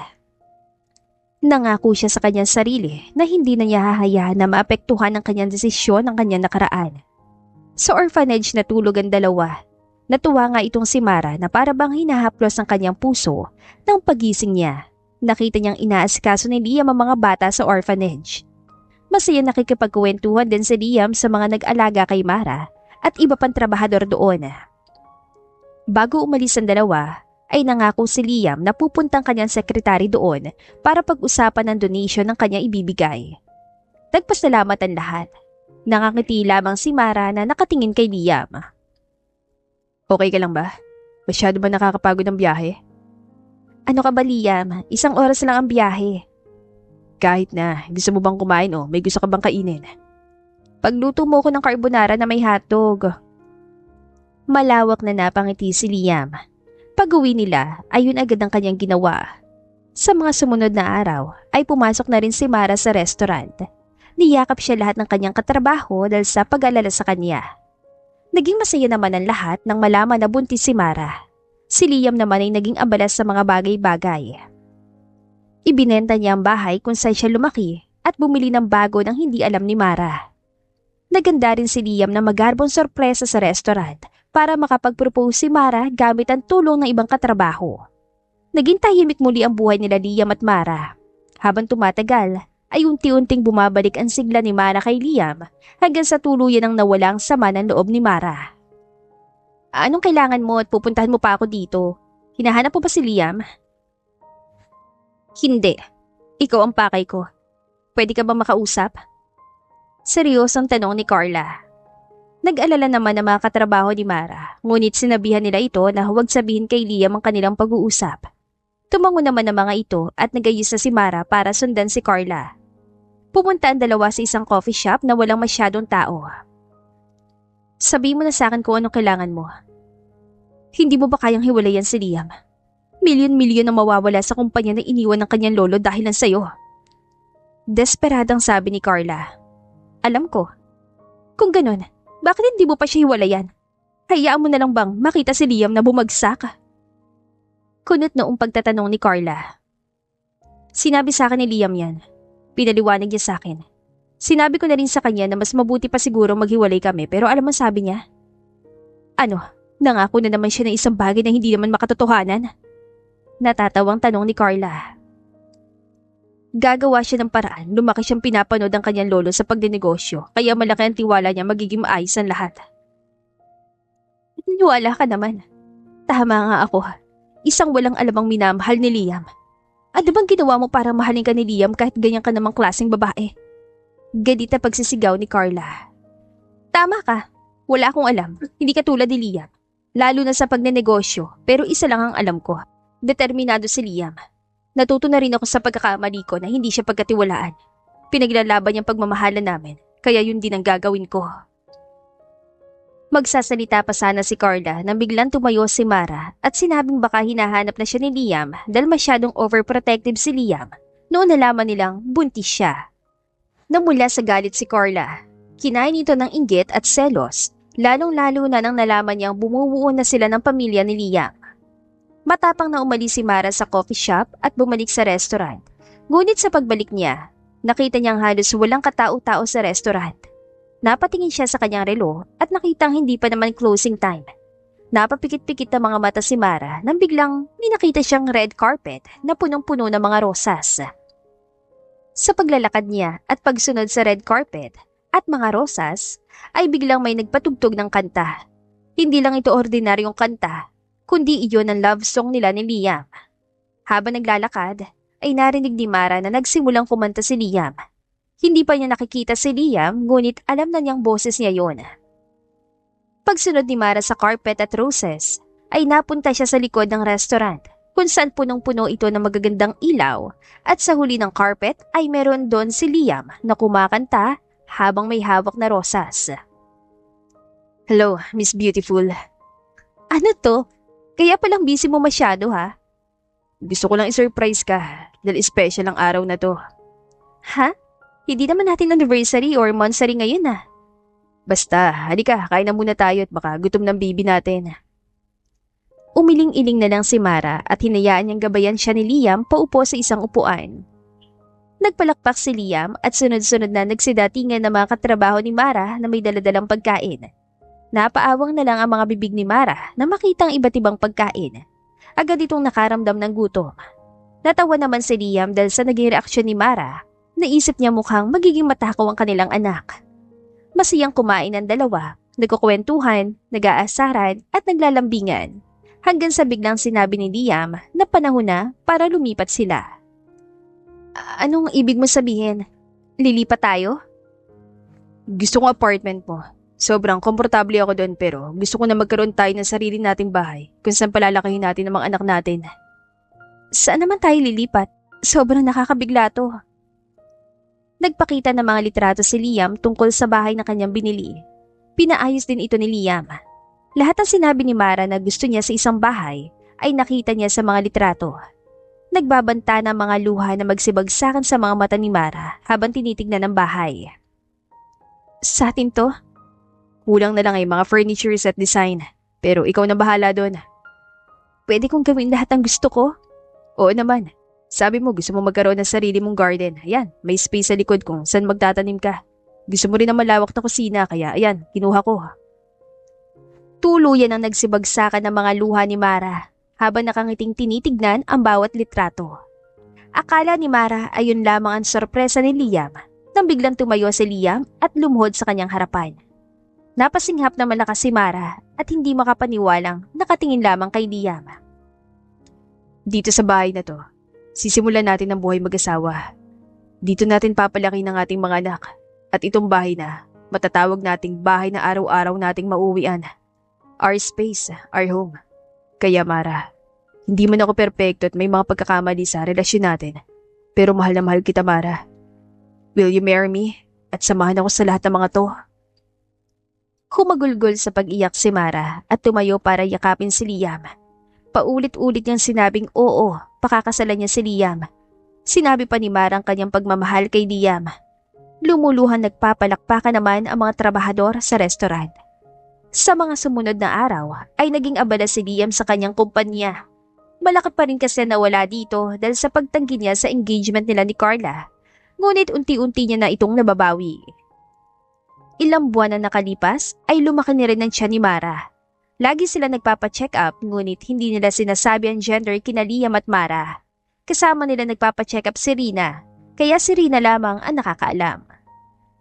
Nangako siya sa kanyang sarili na hindi na niya hahayaan na maapektuhan ang kanyang desisyon ng kanyang nakaraan. Sa orphanage natulog ang dalawa. Natuwa nga itong si Mara na para bang hinahaplos ang kanyang puso nang pagising niya. Nakita niyang inaasikaso ni Liam ang mga bata sa orphanage. Masaya nakikipagkwentuhan din si Liam sa mga nag-alaga kay Mara at iba pang trabahador doon. Bago umalis ang dalawa, ay nangako si Liam na pupuntang kanyang sekretary doon para pag-usapan ng donation ng kanyang ibibigay. Nagpasalamat ang lahat. Nakangiti lamang si Mara na nakatingin kay Liam. Okay ka lang ba? Masyado ba nakakapagod ang biyahe? Ano ka ba, Liam? 1 oras lang ang biyahe. Kahit na, gusto mo bang kumain o may gusto ka bang kainin? Pagluto mo ko ng carbonara na may hotdog. Malawak na napangiti si Liam. Pag-uwi nila, ayun agad ang kanyang ginawa. Sa mga sumunod na araw, ay pumasok na rin si Mara sa restaurant. Niyakap siya lahat ng kanyang katrabaho dahil sa pag-alala sa kanya. Naging masaya naman ang lahat nang malaman na buntis si Mara. Si Liam naman ay naging abala sa mga bagay-bagay. Ibinenta niya ang bahay kung saan siya lumaki at bumili ng bago nang hindi alam ni Mara. Naganda rin si Liam na magarbong sorpresa sa restaurant para makapag-propose si Mara gamit ang tulong ng ibang katrabaho. Naging tahimik muli ang buhay nila Liam at Mara. Habang tumatagal, ay unti-unting bumabalik ang sigla ni Mara kay Liam hanggang sa tuluyan ang nawala ang sama ng loob ni Mara. Anong kailangan mo at pupuntahan mo pa ako dito? Hinahanap mo ba si Liam? Hindi. Ikaw ang pakay ko. Pwede ka ba makausap? Seryosong tanong ni Carla. Nag-alala naman ang mga katrabaho ni Mara, ngunit sinabihan nila ito na huwag sabihin kay Liam ang kanilang pag-uusap. Tumango naman ang mga ito at nagayos na si Mara para sundan si Carla. Pumunta ang dalawa sa isang coffee shop na walang masyadong tao. Sabi mo na sa akin kung anong kailangan mo. Hindi mo ba kayang hiwalayan si Liam? Milyon-milyon na mawawala sa kumpanya na iniwan ng kanyang lolo dahil lang sa'yo. Desperadang sabi ni Carla. Alam ko. Kung ganun, bakit hindi mo pa siya hiwalayan? Hayaan mo na lang bang makita si Liam na bumagsak? Kunot noong pagtatanong ni Carla. Sinabi sa akin ni Liam yan. Pinaliwanag niya sa akin. Sinabi ko na rin sa kanya na mas mabuti pa siguro maghiwalay kami pero alam mo sabi niya? Ano, nangako na naman siya ng isang bagay na hindi naman makatotohanan? Natatawang tanong ni Carla. Gagawa siya ng paraan, lumaki siyang pinapanood ang kanyang lolo sa pagdinegosyo kaya malaki ang tiwala niya magiging maayos ang lahat. Niwala ka naman. Tama nga ako. Isang walang alamang minamahal ni Liam. Ano bang ginawa mo para mahalin ka ni Liam kahit ganyan ka namang klaseng babae? Galit na pagsisigaw ni Carla. Tama ka. Wala akong alam. Hindi ka tulad ni Liam. Lalo na sa pagnenegosyo. Pero isa lang ang alam ko. Determinado si Liam. Natuto na rin ako sa pagkakamali ko na hindi siya pagkatiwalaan. Pinaglalaban niyang pagmamahalan namin. Kaya yun din ang gagawin ko. Magsasalita pa sana si Carla nang biglang tumayo si Mara at sinabing baka hinahanap na siya ni Liam dahil masyadong overprotective si Liam noon nalaman nilang buntis siya. Namula sa galit si Carla. Kinain ito ng inggit at selos, lalong-lalo na nang nalaman niyang bumubuo na sila ng pamilya ni Liam. Matapang na umalis si Mara sa coffee shop at bumalik sa restaurant. Ngunit sa pagbalik niya, nakita niyang halos walang katao-tao sa restaurant. Napatingin siya sa kanyang relo at nakitang hindi pa naman closing time. Napapikit-pikit ang mga mata si Mara nang biglang may nakita siyang red carpet na punong-puno ng mga rosas. Sa paglalakad niya at pagsunod sa red carpet at mga rosas, ay biglang may nagpatugtog ng kanta. Hindi lang ito ordinaryong kanta, kundi iyon ang love song nila ni Liam. Habang naglalakad, ay narinig ni Mara na nagsimulang kumanta si Liam. Hindi pa niya nakikita si Liam, ngunit alam na niyang boses niya yon. Pagsunod ni Mara sa carpet at roses, ay napunta siya sa likod ng restaurant, kung saan punong-puno ito ng magagandang ilaw, at sa huli ng carpet ay meron doon si Liam na kumakanta habang may hawak na rosas. Hello, Miss Beautiful. Ano to? Kaya palang busy mo masyado ha? Gusto ko lang i-surprise ka dahil special ang araw na to. Ha? Hindi naman natin anniversary or monthsary ngayon ah. Basta, halika, kain na muna tayo at baka gutom ng bibi natin. Umiling-iling na lang si Mara at hinayaan niyang gabayan siya ni Liam paupo sa isang upuan. Nagpalakpak si Liam at sunod-sunod na nagsidatingan ng mga katrabaho ni Mara na may daladalang pagkain. Napaawang na lang ang mga bibig ni Mara na makita ang iba't ibang pagkain. Agad itong nakaramdam ng gutom. Natawa naman si Liam dahil sa naging reaksyon ni Mara. Naisip niya mukhang magiging matakaw ang kanilang anak. Masayang kumain ang dalawa, nagkukwentuhan, nag-aasaran at naglalambingan. Hanggang sa biglang sinabi ni Liam na panahon na para lumipat sila. Anong ibig mo sabihin? Lilipat tayo? Gusto kong apartment mo. Sobrang komportable ako doon pero gusto ko na magkaroon tayo ng sarili nating bahay kung saan palalakihin natin ang mga anak natin. Saan naman tayo lilipat? Sobrang nakakabigla to. Nagpakita ng mga litrato si Liam tungkol sa bahay na kanyang binili. Pinaayos din ito ni Liam. Lahat ng sinabi ni Mara na gusto niya sa isang bahay ay nakita niya sa mga litrato. Nagbabanta ng mga luha na magsibagsakan sa mga mata ni Mara habang tinitignan ng bahay. Sa atin to? Kulang na lang ay mga furnitures at design. Pero ikaw na bahala doon. Pwede kong gawin lahat ng gusto ko? Oo naman. Sabi mo gusto mo magkaroon ng sarili mong garden. Ayan, may space sa likod kung saan magtatanim ka. Gusto mo rin ng malawak na kusina kaya ayan, kinuha ko. Tuluyan ang nagsibagsakan ng mga luha ni Mara habang nakangiting tinitignan ang bawat litrato. Akala ni Mara ay yun lamang ang sorpresa ni Liam nang biglang tumayo si Liam at lumuhod sa kanyang harapan. Napasinghap na malakas si Mara at hindi makapaniwalang nakatingin lamang kay Liam. Dito sa bahay na to, sisimulan natin ang buhay mag-asawa. Dito natin papalaki ng ating mga anak at itong bahay na matatawag nating bahay na araw-araw nating mauwian. Our space, our home. Kaya Mara, hindi man ako perpekto at may mga pagkakamali sa relasyon natin. Pero mahal na mahal kita Mara. Will you marry me? At samahan ako sa lahat ng mga to. Humagulgol sa pag-iyak si Mara at tumayo para yakapin si Liam. Paulit-ulit niyang sinabing oo, pakakasalan niya si Liam. Sinabi pa ni Mara ang kanyang pagmamahal kay Liam. Lumuluhan nagpapalakpakan naman ang mga trabahador sa restaurant. Sa mga sumunod na araw ay naging abala si Liam sa kanyang kumpanya. Malaki pa rin kasi nawala dito dahil sa pagtanggi niya sa engagement nila ni Carla. Ngunit unti-unti niya na itong nababawi. Ilang buwan na nakalipas ay lumaki na rin ang tiyan ni Mara. Lagi sila nagpapacheck up ngunit hindi nila sinasabi ang gender kina Liam at Mara. Kasama nila nagpapacheck up si Rina, kaya si Rina lamang ang nakakaalam.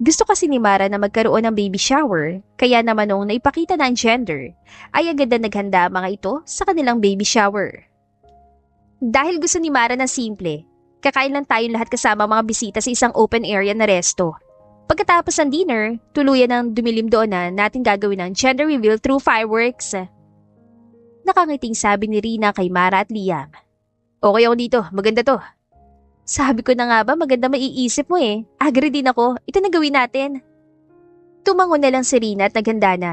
Gusto kasi ni Mara na magkaroon ng baby shower, kaya naman nung naipakita na ang gender, ay agad na naghanda ang mga ito sa kanilang baby shower. Dahil gusto ni Mara na simple, kakain lang tayong lahat kasama mga bisita sa isang open area na resto. Pagkatapos ng dinner, tuluyan ang dumilim doon na natin gagawin ang gender reveal through fireworks. Nakangiting sabi ni Rina kay Mara at Liam. Okay ako dito, maganda to. Sabi ko na nga ba maganda maiisip mo eh. Agree din ako, ito na gawin natin. Tumango na lang si Rina at naghanda na.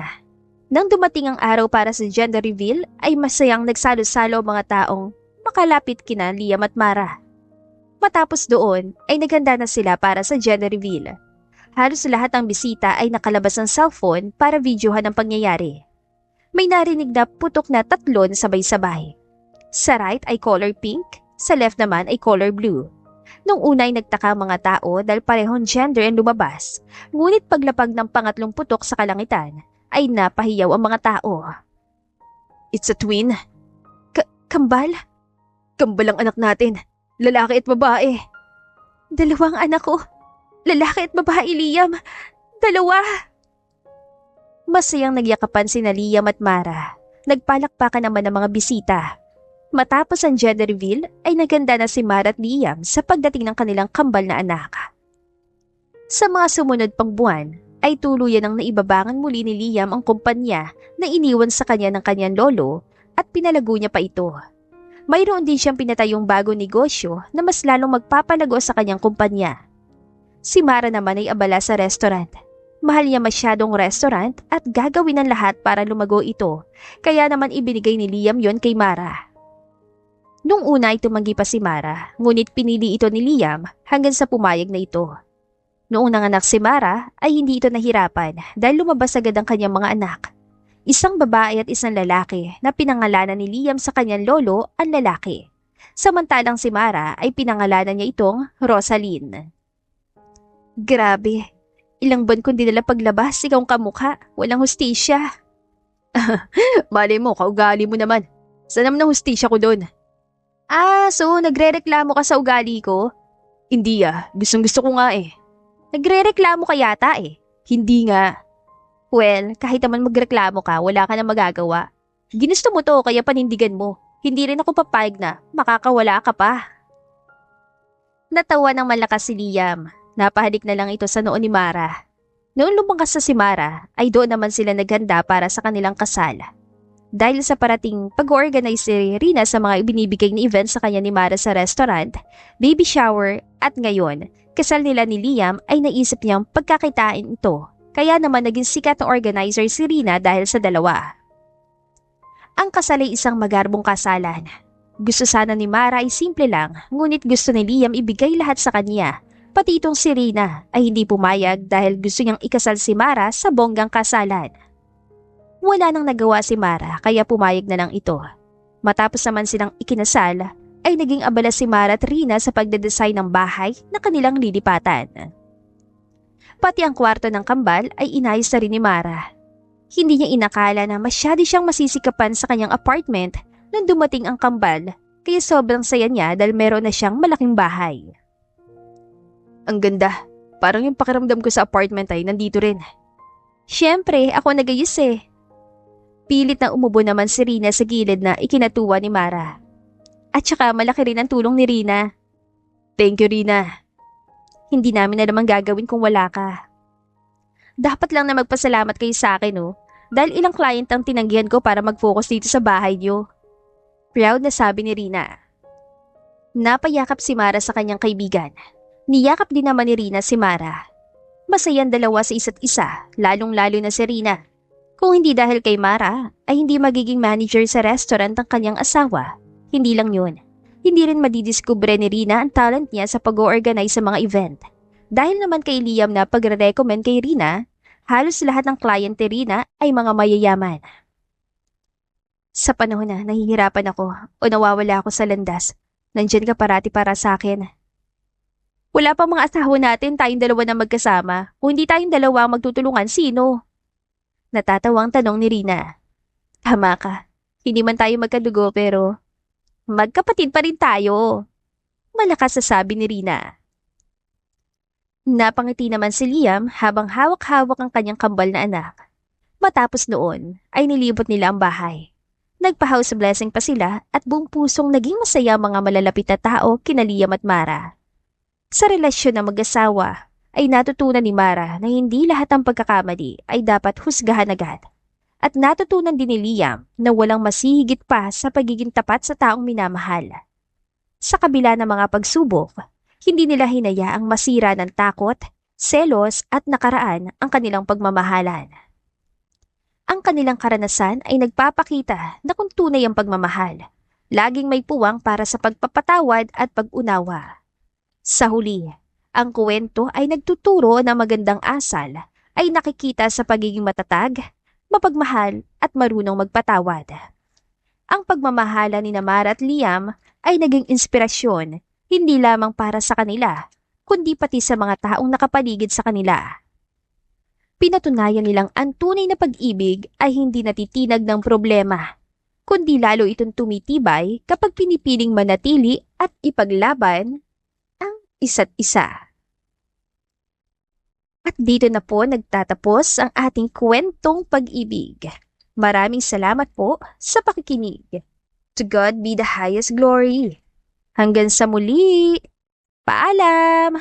Nang dumating ang araw para sa gender reveal ay masayang nagsalo-salo ang mga taong makalapit kina Liam at Mara. Matapos doon ay naghanda na sila para sa gender reveal. Halos lahat ng bisita ay nakalabas ng cellphone para videohan ang pangyayari. May narinig na putok na 3 na sabay-sabay. Sa right ay color pink, sa left naman ay color blue. Nung una ay nagtaka ang mga tao dahil parehong gender ang lumabas, ngunit paglapag ng pangatlong putok sa kalangitan ay napahiyaw ang mga tao. It's a twin. Kambal? Kambal ang anak natin, lalaki at babae. 2 anak ko. Lalaki at babae, Liam. 2. Masayang nagyakapan sina Liam at Mara. Nagpalakpakan naman ang mga bisita. Matapos ang gender reveal ay naganda na si Mara at Liam sa pagdating ng kanilang kambal na anak. Sa mga sumunod pang buwan ay tuluyan ang naibabangan muli ni Liam ang kumpanya na iniwan sa kanya ng kanyang lolo at pinalago niya pa ito. Mayroon din siyang pinatayong bagong negosyo na mas lalong magpapalago sa kanyang kumpanya. Si Mara naman ay abala sa restaurant. Mahal niya masyadong restaurant at gagawin ang lahat para lumago ito, kaya naman ibinigay ni Liam yon kay Mara. Nung una ay tumanggi pa si Mara, ngunit pinili ito ni Liam hanggang sa pumayag na ito. Noong nanganak si Mara ay hindi ito nahirapan dahil lumabas agad ang kanyang mga anak. Isang babae at isang lalaki na pinangalanan ni Liam sa kanyang lolo ang lalaki. Samantalang si Mara ay pinangalanan niya itong Rosaline. Grabe, ilang buwan kong dinala paglabas, ikaw ang kamukha, walang hustisya. Malay mo, kaugali mo naman. Saan naman ang hustisya ko doon? So nagre-reklamo ka sa ugali ko? Hindi gustong gusto ko nga eh. Nagre-reklamo ka yata eh. Hindi nga. Well, kahit naman magreklamo ka, wala ka na magagawa. Ginusto mo to kaya panindigan mo. Hindi rin ako papayag na makakawala ka pa. Natawa ng malakas si Liam. Napahalik na lang ito sa noo ni Mara. Noong lumangkas na si Mara, ay doon naman sila naghanda para sa kanilang kasal. Dahil sa parating pag-organize si Rina sa mga ibinibigay na event sa kanya ni Mara sa restaurant, baby shower at ngayon, kasal nila ni Liam ay naisip niyang pagkakitain ito. Kaya naman naging sikat na organizer si Rina dahil sa dalawa. Ang kasal ay isang magarbong kasalan. Gusto sana ni Mara ay simple lang, ngunit gusto ni Liam ibigay lahat sa kanya. Pati itong si Rina ay hindi pumayag dahil gusto niyang ikasal si Mara sa bonggang kasalan. Wala nang nagawa si Mara kaya pumayag na lang ito. Matapos naman silang ikinasal, ay naging abala si Mara at Rina sa pagdedesign ng bahay na kanilang lilipatan. Pati ang kwarto ng kambal ay inayos na rin ni Mara. Hindi niya inakala na masyado siyang masisikapan sa kanyang apartment nang dumating ang kambal, kaya sobrang saya niya dahil meron na siyang malaking bahay. Ang ganda. Parang yung pakiramdam ko sa apartment ay nandito rin. Siyempre, ako nagayos eh. Pilit na umubo naman si Rina sa gilid na ikinatuwa ni Mara. At saka malaki rin ang tulong ni Rina. Thank you, Rina. Hindi namin na naman gagawin kung wala ka. Dapat lang na magpasalamat kayo sa akin, oh. Dahil ilang client ang tinanggihan ko para mag-focus dito sa bahay niyo. Proud na sabi ni Rina. Napayakap si Mara sa kanyang kaibigan. Niyakap din naman ni Rina si Mara. Masayang dalawa sa isa't isa, lalong-lalo na si Rina. Kung hindi dahil kay Mara, ay hindi magiging manager sa restaurant ang kanyang asawa. Hindi lang yun. Hindi rin madidiskubre ni Rina ang talent niya sa pag-organize sa mga event. Dahil naman kay Liam na pagre-recommend kay Rina, halos lahat ng client ni Rina ay mga mayayaman. Sa panahon na nahihirapan ako o nawawala ako sa landas, nandyan ka parati para sa akin. Wala pa mga asawa natin, tayong dalawa na magkasama. Kung hindi tayong dalawa ang magtutulungan, sino? Natatawang tanong ni Rina. Tama ka. Hindi man tayo magkadugo pero magkapatid pa rin tayo. Malakas na sabi ni Rina. Napangiti naman si Liam habang hawak-hawak ang kanyang kambal na anak. Matapos noon ay nilibot nila ang bahay. Nagpa-house blessing pa sila at buong pusong naging masaya ang mga malalapit na tao kina Liam at Mara. Sa relasyon ng mag-asawa ay natutunan ni Mara na hindi lahat ng pagkakamali ay dapat husgahan agad. At natutunan din ni Liam na walang masihigit pa sa pagiging tapat sa taong minamahal. Sa kabila ng mga pagsubok, hindi nila hinayaang masira ng takot, selos at nakaraan ang kanilang pagmamahalan. Ang kanilang karanasan ay nagpapakita na kung tunay ang pagmamahal, laging may puwang para sa pagpapatawad at pag-unawa. Sa huli, ang kwento ay nagtuturo na magandang asal ay nakikita sa pagiging matatag, mapagmahal at marunong magpatawad. Ang pagmamahala ni Mara at Liam ay naging inspirasyon hindi lamang para sa kanila, kundi pati sa mga taong nakapaligid sa kanila. Pinatunayan nilang ang tunay na pag-ibig ay hindi natitinag ng problema, kundi lalo itong tumitibay kapag pinipiling manatili at ipaglaban isa't isa. At dito na po nagtatapos ang ating kwentong pag-ibig. Maraming salamat po sa pakikinig. To God be the highest glory. Hanggang sa muli. Paalam!